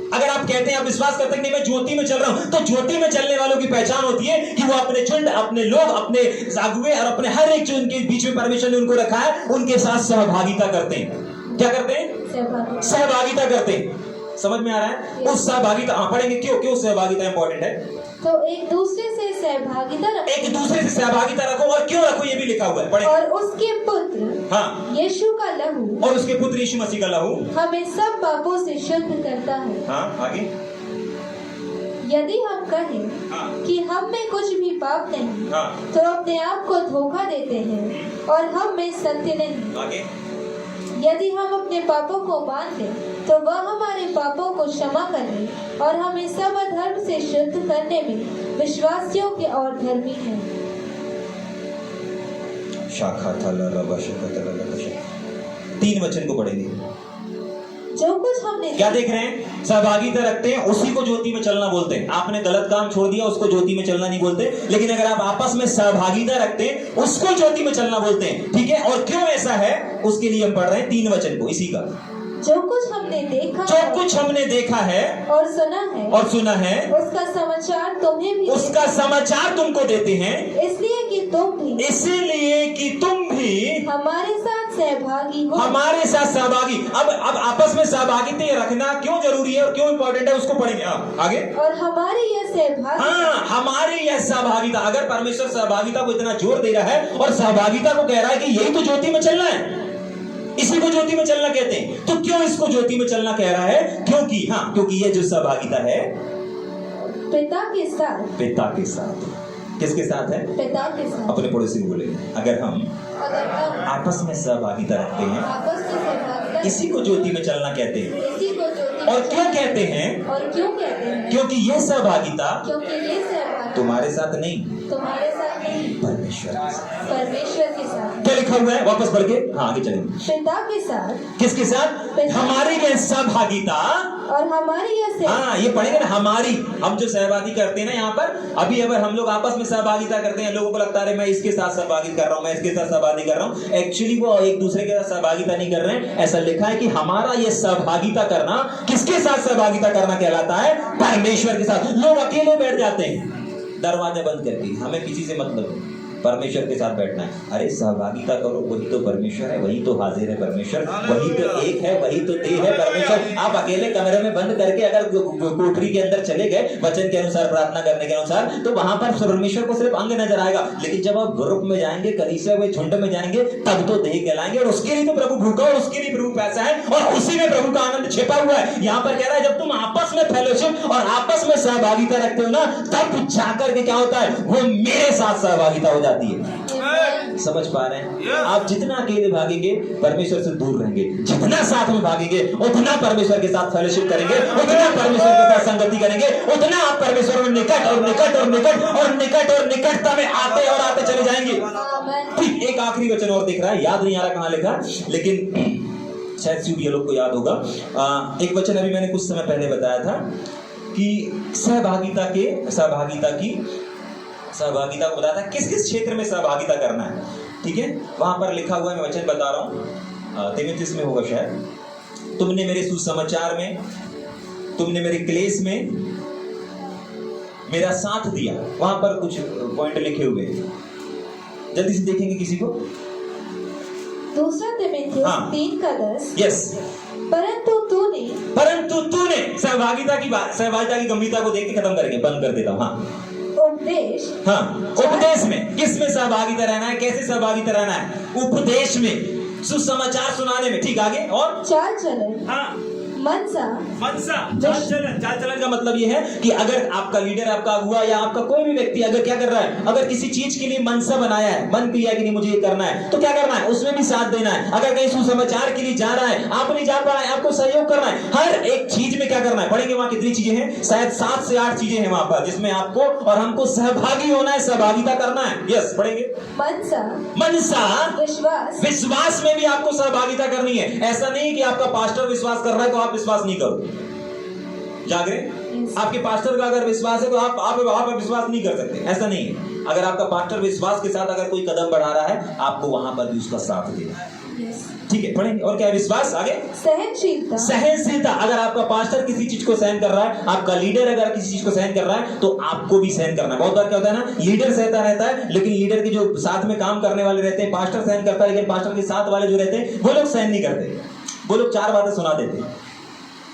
Speaker 4: अगर आप कहते हैं, आप विश्वास करते हैं कि नहीं मैं ज्योति में चल रहा हूं, तो ज्योति में चलने वालों की पहचान होती है कि वो अपने झुंड, अपने लोग, अपने अगुवे और अपने हर एक जो उनके बीच में परमेश्वर ने उनको रखा है, उनके साथ सहभागिता करते हैं। क्या करते हैं? सहभागिता करते हैं। समझ में आ रहा है? उस सहभागिता, पढ़ेंगे क्यों सहभागिता इंपॉर्टेंट है।
Speaker 6: तो एक दूसरे से सहभागिता रखो
Speaker 4: एक दूसरे से सहभागिता रखो। और क्यों रखो ये भी लिखा हुआ है, पढ़े।
Speaker 6: और उसके पुत्र
Speaker 4: हाँ,
Speaker 6: यीशु का लहू
Speaker 4: और उसके पुत्र यीशु मसीह का लहू
Speaker 6: हमें सब पापों से शुद्ध करता है।
Speaker 4: हाँ, आगे।
Speaker 6: यदि हम कहें
Speaker 4: हाँ,
Speaker 6: कि हम में कुछ भी पाप नहीं,
Speaker 4: हाँ,
Speaker 6: तो अपने आप को धोखा देते हैं और हम में सत्य नहीं।
Speaker 4: आगे।
Speaker 6: यदि हम अपने पापों को मान लें, तो वह हमारे पापों को क्षमा करने और हमें सब अधर्म से शुद्ध करने में विश्वास योग्य और धर्मी है।
Speaker 4: शाखा तीन वचन को पढ़ेंगे।
Speaker 6: जो कुछ हमने
Speaker 4: क्या देख रहे हैं? सहभागिता रखते हैं, उसी को ज्योति में चलना बोलते हैं। आपने गलत काम छोड़ दिया, उसको ज्योति में चलना नहीं बोलते। लेकिन अगर आप आपस में सहभागिता रखते हैं, उसको ज्योति में चलना बोलते हैं। ठीक है, और क्यों ऐसा है उसके लिए हम पढ़ रहे हैं तीन वचन को, इसी का।
Speaker 6: जो कुछ हमने देखा
Speaker 4: जो कुछ हमने देखा है
Speaker 6: और सुना है
Speaker 4: उसका
Speaker 6: समाचार तुम्हें भी
Speaker 4: उसका समाचार तुमको देते हैं,
Speaker 6: इसलिए कि तुम भी
Speaker 4: हमारे
Speaker 6: साथ सहभागी हो।
Speaker 4: हमारे साथ सहभागी। अब आपस में सहभागिता रखना क्यों जरूरी है और क्यों इंपॉर्टेंट है उसको पढ़ेंगे। आगे।
Speaker 6: और हमारी यह सहभागिता,
Speaker 4: हाँ, हमारी यह सहभागिता। अगर परमेश्वर सहभागिता को इतना जोर दे रहा है और सहभागिता को कह रहा है कि यही तो ज्योति में चलना है, इसी को ज्योति में चलना कहते हैं, तो क्यों इसको ज्योति में चलना कह रहा है? क्योंकि ये जो सहभागिता है
Speaker 6: पिता के साथ।
Speaker 4: किसके साथ है?
Speaker 6: पिता के साथ।
Speaker 4: अपने पड़ोसी को बोले, अगर हम
Speaker 6: अगर हम
Speaker 4: आपस में सहभागिता रखते हैं,
Speaker 6: आपस में सहभागिता,
Speaker 4: इसी को ज्योति में चलना कहते हैं।
Speaker 6: इसी को ज्योति
Speaker 4: और
Speaker 6: में
Speaker 4: क्यों
Speaker 6: चलना-
Speaker 4: कहते हैं?
Speaker 6: और क्यों कहते हैं?
Speaker 4: क्योंकि ये सहभागिता
Speaker 6: क्योंकि ये सहभागिता
Speaker 4: तुम्हारे साथ नहीं,
Speaker 6: तुम्हारे साथ नहीं,
Speaker 4: परमेश्वर के साथ।
Speaker 6: परमेश्वर के साथ।
Speaker 4: क्या लिखा हुआ है? वापस पढ़ के हाँ आगे चलेंगे।
Speaker 6: पिता के साथ।
Speaker 4: किसके साथ? हमारी यह सहभागिता।
Speaker 6: और हमारी यह
Speaker 4: हाँ, ये पढ़ेंगे ना, हमारी। हम जो सहभागी करते हैं ना यहाँ पर, अभी अगर हम लोग आपस में सहभागिता करते हैं, लोगों को लगता है मैं इसके साथ सहभागी कर रहा हूँ, मैं इसके साथ सहभागी कर रहा हूँ। एक्चुअली वो एक दूसरे के साथ सहभागिता नहीं कर रहे हैं। ऐसा लिखा है कि हमारा ये सहभागिता करना किसके साथ सहभागिता करना कहलाता है? परमेश्वर के साथ। लोग अकेले बैठ जाते हैं दरवाजा बंद करके, हमें किसी से मतलब, परमेश्वर के साथ बैठना है। अरे सहभागिता करो, वही तो परमेश्वर है, वही तो हाजिर है परमेश्वर, वही तो एक है, वही तो देह है परमेश्वर। आप अकेले कमरे में बंद करके अगर कोठरी के अंदर चले गए वचन के अनुसार, प्रार्थना करने के अनुसार, तो वहां पर परमेश्वर को सिर्फ अंग नजर आएगा। लेकिन जब आप ग्रुप में जाएंगे, कलीसिया में झुंड में जाएंगे, तब तो देह कहलाएंगे। और उसके लिए तो प्रभु भूखा और उसके लिए प्रभु पैसा है और उसी में प्रभु का आनंद छिपा हुआ है। यहाँ पर कह रहा है जब तुम आपस में फेलोशिप और आपस में सहभागिता रखते हो ना, तब जाकर के क्या होता है? वो मेरे साथ सहभागिता हो जाती है। समझ पा रहे हैं? आप जितना अकेले भागेंगे परमेश्वर से दूर रहेंगे, जितना साथ में भागेंगे उतना परमेश्वर के साथ फेलोशिप करेंगे, उतना परमेश्वर के साथ संगति करेंगे, उतना आप परमेश्वर में निकट और निकट और निकट और निकट और निकटता में आते और आते चले जाएंगे। ठीक, एक आखिरी वचन और दिख रहा है, याद नहीं आ रहा कहां लिखा, लेकिन शायद शिव ये लोग को याद होगा। एक वचन अभी मैंने कुछ समय पहले बताया था कि सहभागिता को बताया था किस किस क्षेत्र में सहभागिता करना है। ठीक है, वहां पर लिखा हुआ है, मैं वचन बता रहा हूं, तीमुथियुस में होगा शायद। तुमने मेरे सुसमाचार में, तुमने मेरे क्लेश में मेरा साथ दिया। वहां पर कुछ पॉइंट लिखे हुए हैं, जल्दी से देखेंगे किसी को।
Speaker 6: दूसरा तीमुथियुस 3:10।
Speaker 4: यस।
Speaker 6: परंतु तूने
Speaker 4: सहभागिता की गंभीरता को देख के खत्म करके बंद कर देता हूं। हाँ, उपदेश में, किस में सहभागिता रहना है, कैसे सहभागिता रहना है? उपदेश में, सुसमाचार सुनाने में। ठीक, आगे। और
Speaker 6: चाल चलन,
Speaker 4: हाँ, चाल चलन का मतलब यह है कि अगर आपका लीडर, आपका अगुआ या आपका कोई भी व्यक्ति अगर क्या कर रहा है, अगर किसी चीज के लिए मनसा बनाया है, मन किया कि नहीं मुझे ये करना है, तो क्या करना है? उसमें भी साथ देना है। अगर कहीं सुसमाचार के लिए जा रहा है, आप नहीं जा पा रहे हैं, आपको सहयोग करना है। हर एक चीज में क्या करना है? पढ़ेंगे वहां कितनी चीजें हैं, शायद 7 से 8 चीजें हैं वहां पर, जिसमें आपको और हमको सहभागी होना है, सहभागिता करना है। यस, पढ़ेंगे। मनसा, विश्वास में भी आपको सहभागिता करनी है। ऐसा नहीं कि आपका पास्टर विश्वास कर रहा है तो आप विश्वास नहीं करो। जाग रहे? आपके पास्टर का अगर विश्वास है तो आप विश्वास नहीं कर सकते, ऐसा नहीं है। अगर आपका पास्टर विश्वास के साथ अगर कोई कदम बढ़ा रहा है, आपको वहां पर भी उसका साथ देना है। ठीक है, पढ़ेंगे। और क्या है? विश्वास। आगे सहनशीलता। अगर आपका पास्टर किसी चीज को सहन कर रहा है, आपका लीडर अगर किसी चीज को सहन कर रहा है, तो आपको भी सहन करना है। बहुत बार क्या होता है ना, लीडर सहता रहता है, लेकिन लीडर के जो साथ में काम करने वाले रहते हैं, पास्टर सहन करता है, लेकिन पास्टर के साथ वाले जो रहते हैं वो लोग सहन नहीं करते, वो लोग 4 बातें सुना देते हैं।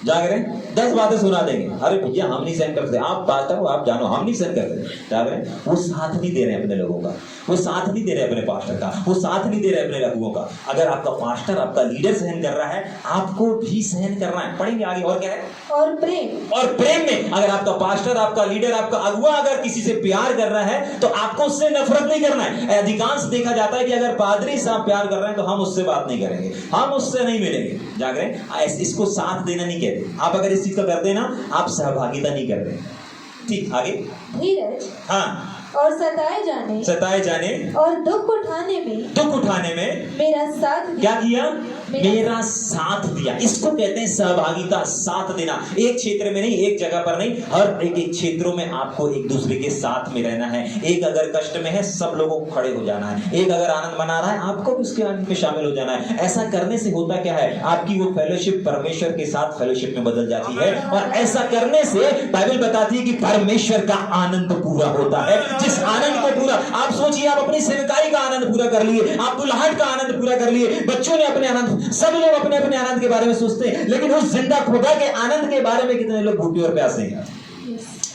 Speaker 4: जाग रहे हैं? 10 बातें सुना देंगे, अरे भैया हम नहीं सहन करते, आप पास्टर हो आप जानो, हम नहीं सहन करते। क्या करें? वो साथ नहीं दे रहे अपने लोगों का, वो साथ नहीं दे रहे अपने पास्टर का, वो साथ नहीं दे रहे अपने लघुओं का। अगर आपका पास्टर आपका लीडर सहन कर रहा है, आपको भी सहन करना है। पढ़ेंगे आगे, और क्या है?
Speaker 6: और प्रेम।
Speaker 4: और प्रेम में अगर आपका पास्टर, आपका लीडर, आपका अगुआ अगर किसी से प्यार कर रहा है तो आपको उससे नफरत नहीं करना है। अधिकांश देखा जाता है कि अगर पादरी साहब प्यार कर रहे हैं तो हम उससे बात नहीं करेंगे, हम उससे नहीं मिलेंगे। जाग रहे हैं? इसको साथ देना नहीं कहते। आप अगर इस चीज का करते हैं ना, आप सहभागिता नहीं कर रहे। ठीक, आगे।
Speaker 6: धीरज
Speaker 4: हाँ,
Speaker 6: और सताए जाने
Speaker 4: और
Speaker 6: दुख उठाने में मेरा साथ दिया।
Speaker 4: क्या किया? मेरा साथ दिया। इसको कहते हैं सहभागिता, साथ देना। एक क्षेत्र में नहीं, एक जगह पर नहीं, हर एक क्षेत्रों में आपको एक दूसरे के साथ में रहना है। एक अगर कष्ट में है, सब लोगों को खड़े हो जाना है। एक अगर आनंद मना रहा है, आपको भी उसके आनंद में शामिल हो जाना है। ऐसा करने से होता क्या है? आपकी वो फेलोशिप परमेश्वर के साथ फेलोशिप में बदल जाती है, और ऐसा करने से बाइबल बताती है कि परमेश्वर का आनंद पूरा होता है। जिस आनंद को पूरा, आप सोचिए, आप अपनी सेवकाई का आनंद पूरा कर लिए, आप दुल्हन का आनंद पूरा कर लिए, बच्चों ने अपने आनंद, सब लोग अपने अपने आनंद के बारे में सोचते हैं, लेकिन उस जिंदा खुदा के आनंद के बारे में कितने लोग भूखे और प्यासे हैं?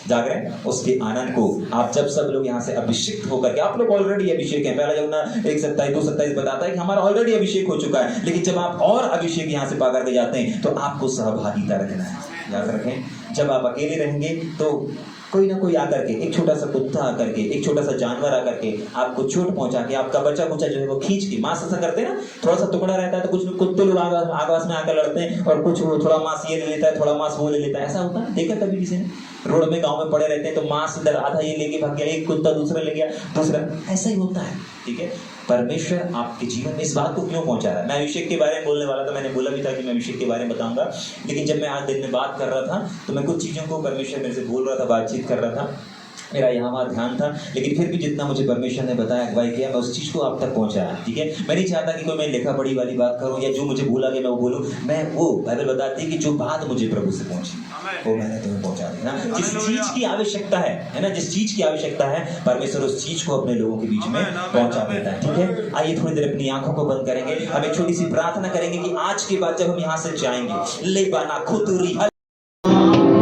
Speaker 4: जाग रहे हैं? उसके आनंद को आप जब सब लोग यहाँ से अभिषेक होकर के, आप लोग ऑलरेडी अभिषेक हैं। पहला यूहन्ना 1:27 2:27 बताता है कि हमारा ऑलरेडी अभिषेक हो चुका है, लेकिन जब आप और अभिषेक यहाँ से पा करके जाते हैं तो आपको सहभागिता रखना है। याद रखें, जब आप अकेले रहेंगे तो कोई ना कोई आकर के, एक छोटा सा कुत्ता आकर के, एक छोटा सा जानवर आकर के आपको चोट पहुंचा के, आपका बच्चा कुचा जो है वो खींच के, मांस ऐसा करते हैं ना, थोड़ा सा टुकड़ा रहता है तो कुछ कुत्ते लोग आवास में आकर लड़ते हैं, और कुछ वो थोड़ा मांस ये ले लेता है, थोड़ा मांस वो ले लेता है। ऐसा होता है, देखा कभी किसी ने? रोड में गांव में पड़े रहते हैं तो मांस इधर आधा ये लेके भाग गया, एक कुत्ता दूसरा ले गया, दूसरा, ऐसा ही होता है। ठीक है, परमेश्वर आपके जीवन में इस बात को क्यों पहुंचा रहा है? मैं अभिषेक के बारे में बोलने वाला था, मैंने बोला भी था कि मैं अभिषेक के बारे में बताऊंगा, लेकिन जब मैं आज दिन में बात कर रहा था तो मैं कुछ चीजों को परमेश्वर मेरे से बोल रहा था, बातचीत कर रहा था, मेरा यहाँ वहाँ ध्यान था, लेकिन फिर भी जितना मुझे परमेश्वर ने बताया, अगुवाई किया, मैं उस चीज को आप तक पहुंचाया। ठीक है, मैं नहीं चाहता कि कोई मैं लिखा पढ़ी वाली बात करूं या जो मुझे बोला कि मैं वो बोलूं। मैं वो, बाइबल बताती है कि जो बात मुझे प्रभु से पहुंची वो मैंने तुम्हें पहुंचा दी ना। जिस चीज की आवश्यकता है ना, जिस चीज की आवश्यकता है, परमेश्वर उस चीज को अपने लोगों के बीच में पहुंचा देता है। ठीक है, आइए थोड़ी देर अपनी आंखों को बंद करेंगे, हम एक छोटी सी प्रार्थना करेंगे कि आज के बाद जब हम यहाँ से जाएंगे, ले बाना खुतुरी
Speaker 7: अभिषेक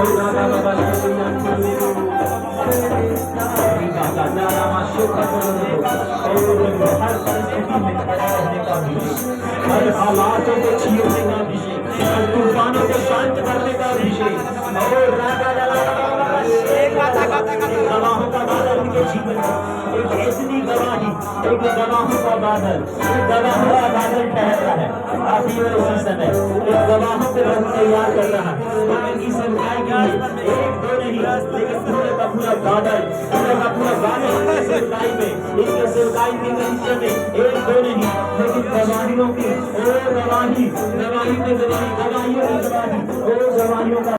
Speaker 7: हर परिस्थिति में खड़ा रहने का अभिषेक, हर हालातों को चीरने का अभिषेक, हर तूफानों को शांत करने का अभिषेक, और गवाहों का बादल उनके जीवन में, एक ऐसी गवाही, एक गवाहों का बादल, एक गवाहों का बादल ठहरता है अभी और इसी समय, एक गवाहों के रंग तैयार कर रहा है उनकी सेवकाई के लिए, एक दो नहीं लेकिन पूरे का पूरा बादल, पूरे का पूरा बादल इनके सेवकाई में, इनके सेवकाई के भविष्य में, एक दो नहीं लेकिन गवाहियों की, ओ गवाही, गवाही में गवाही, गवाहियों की गवाही, ओ गवाहियों का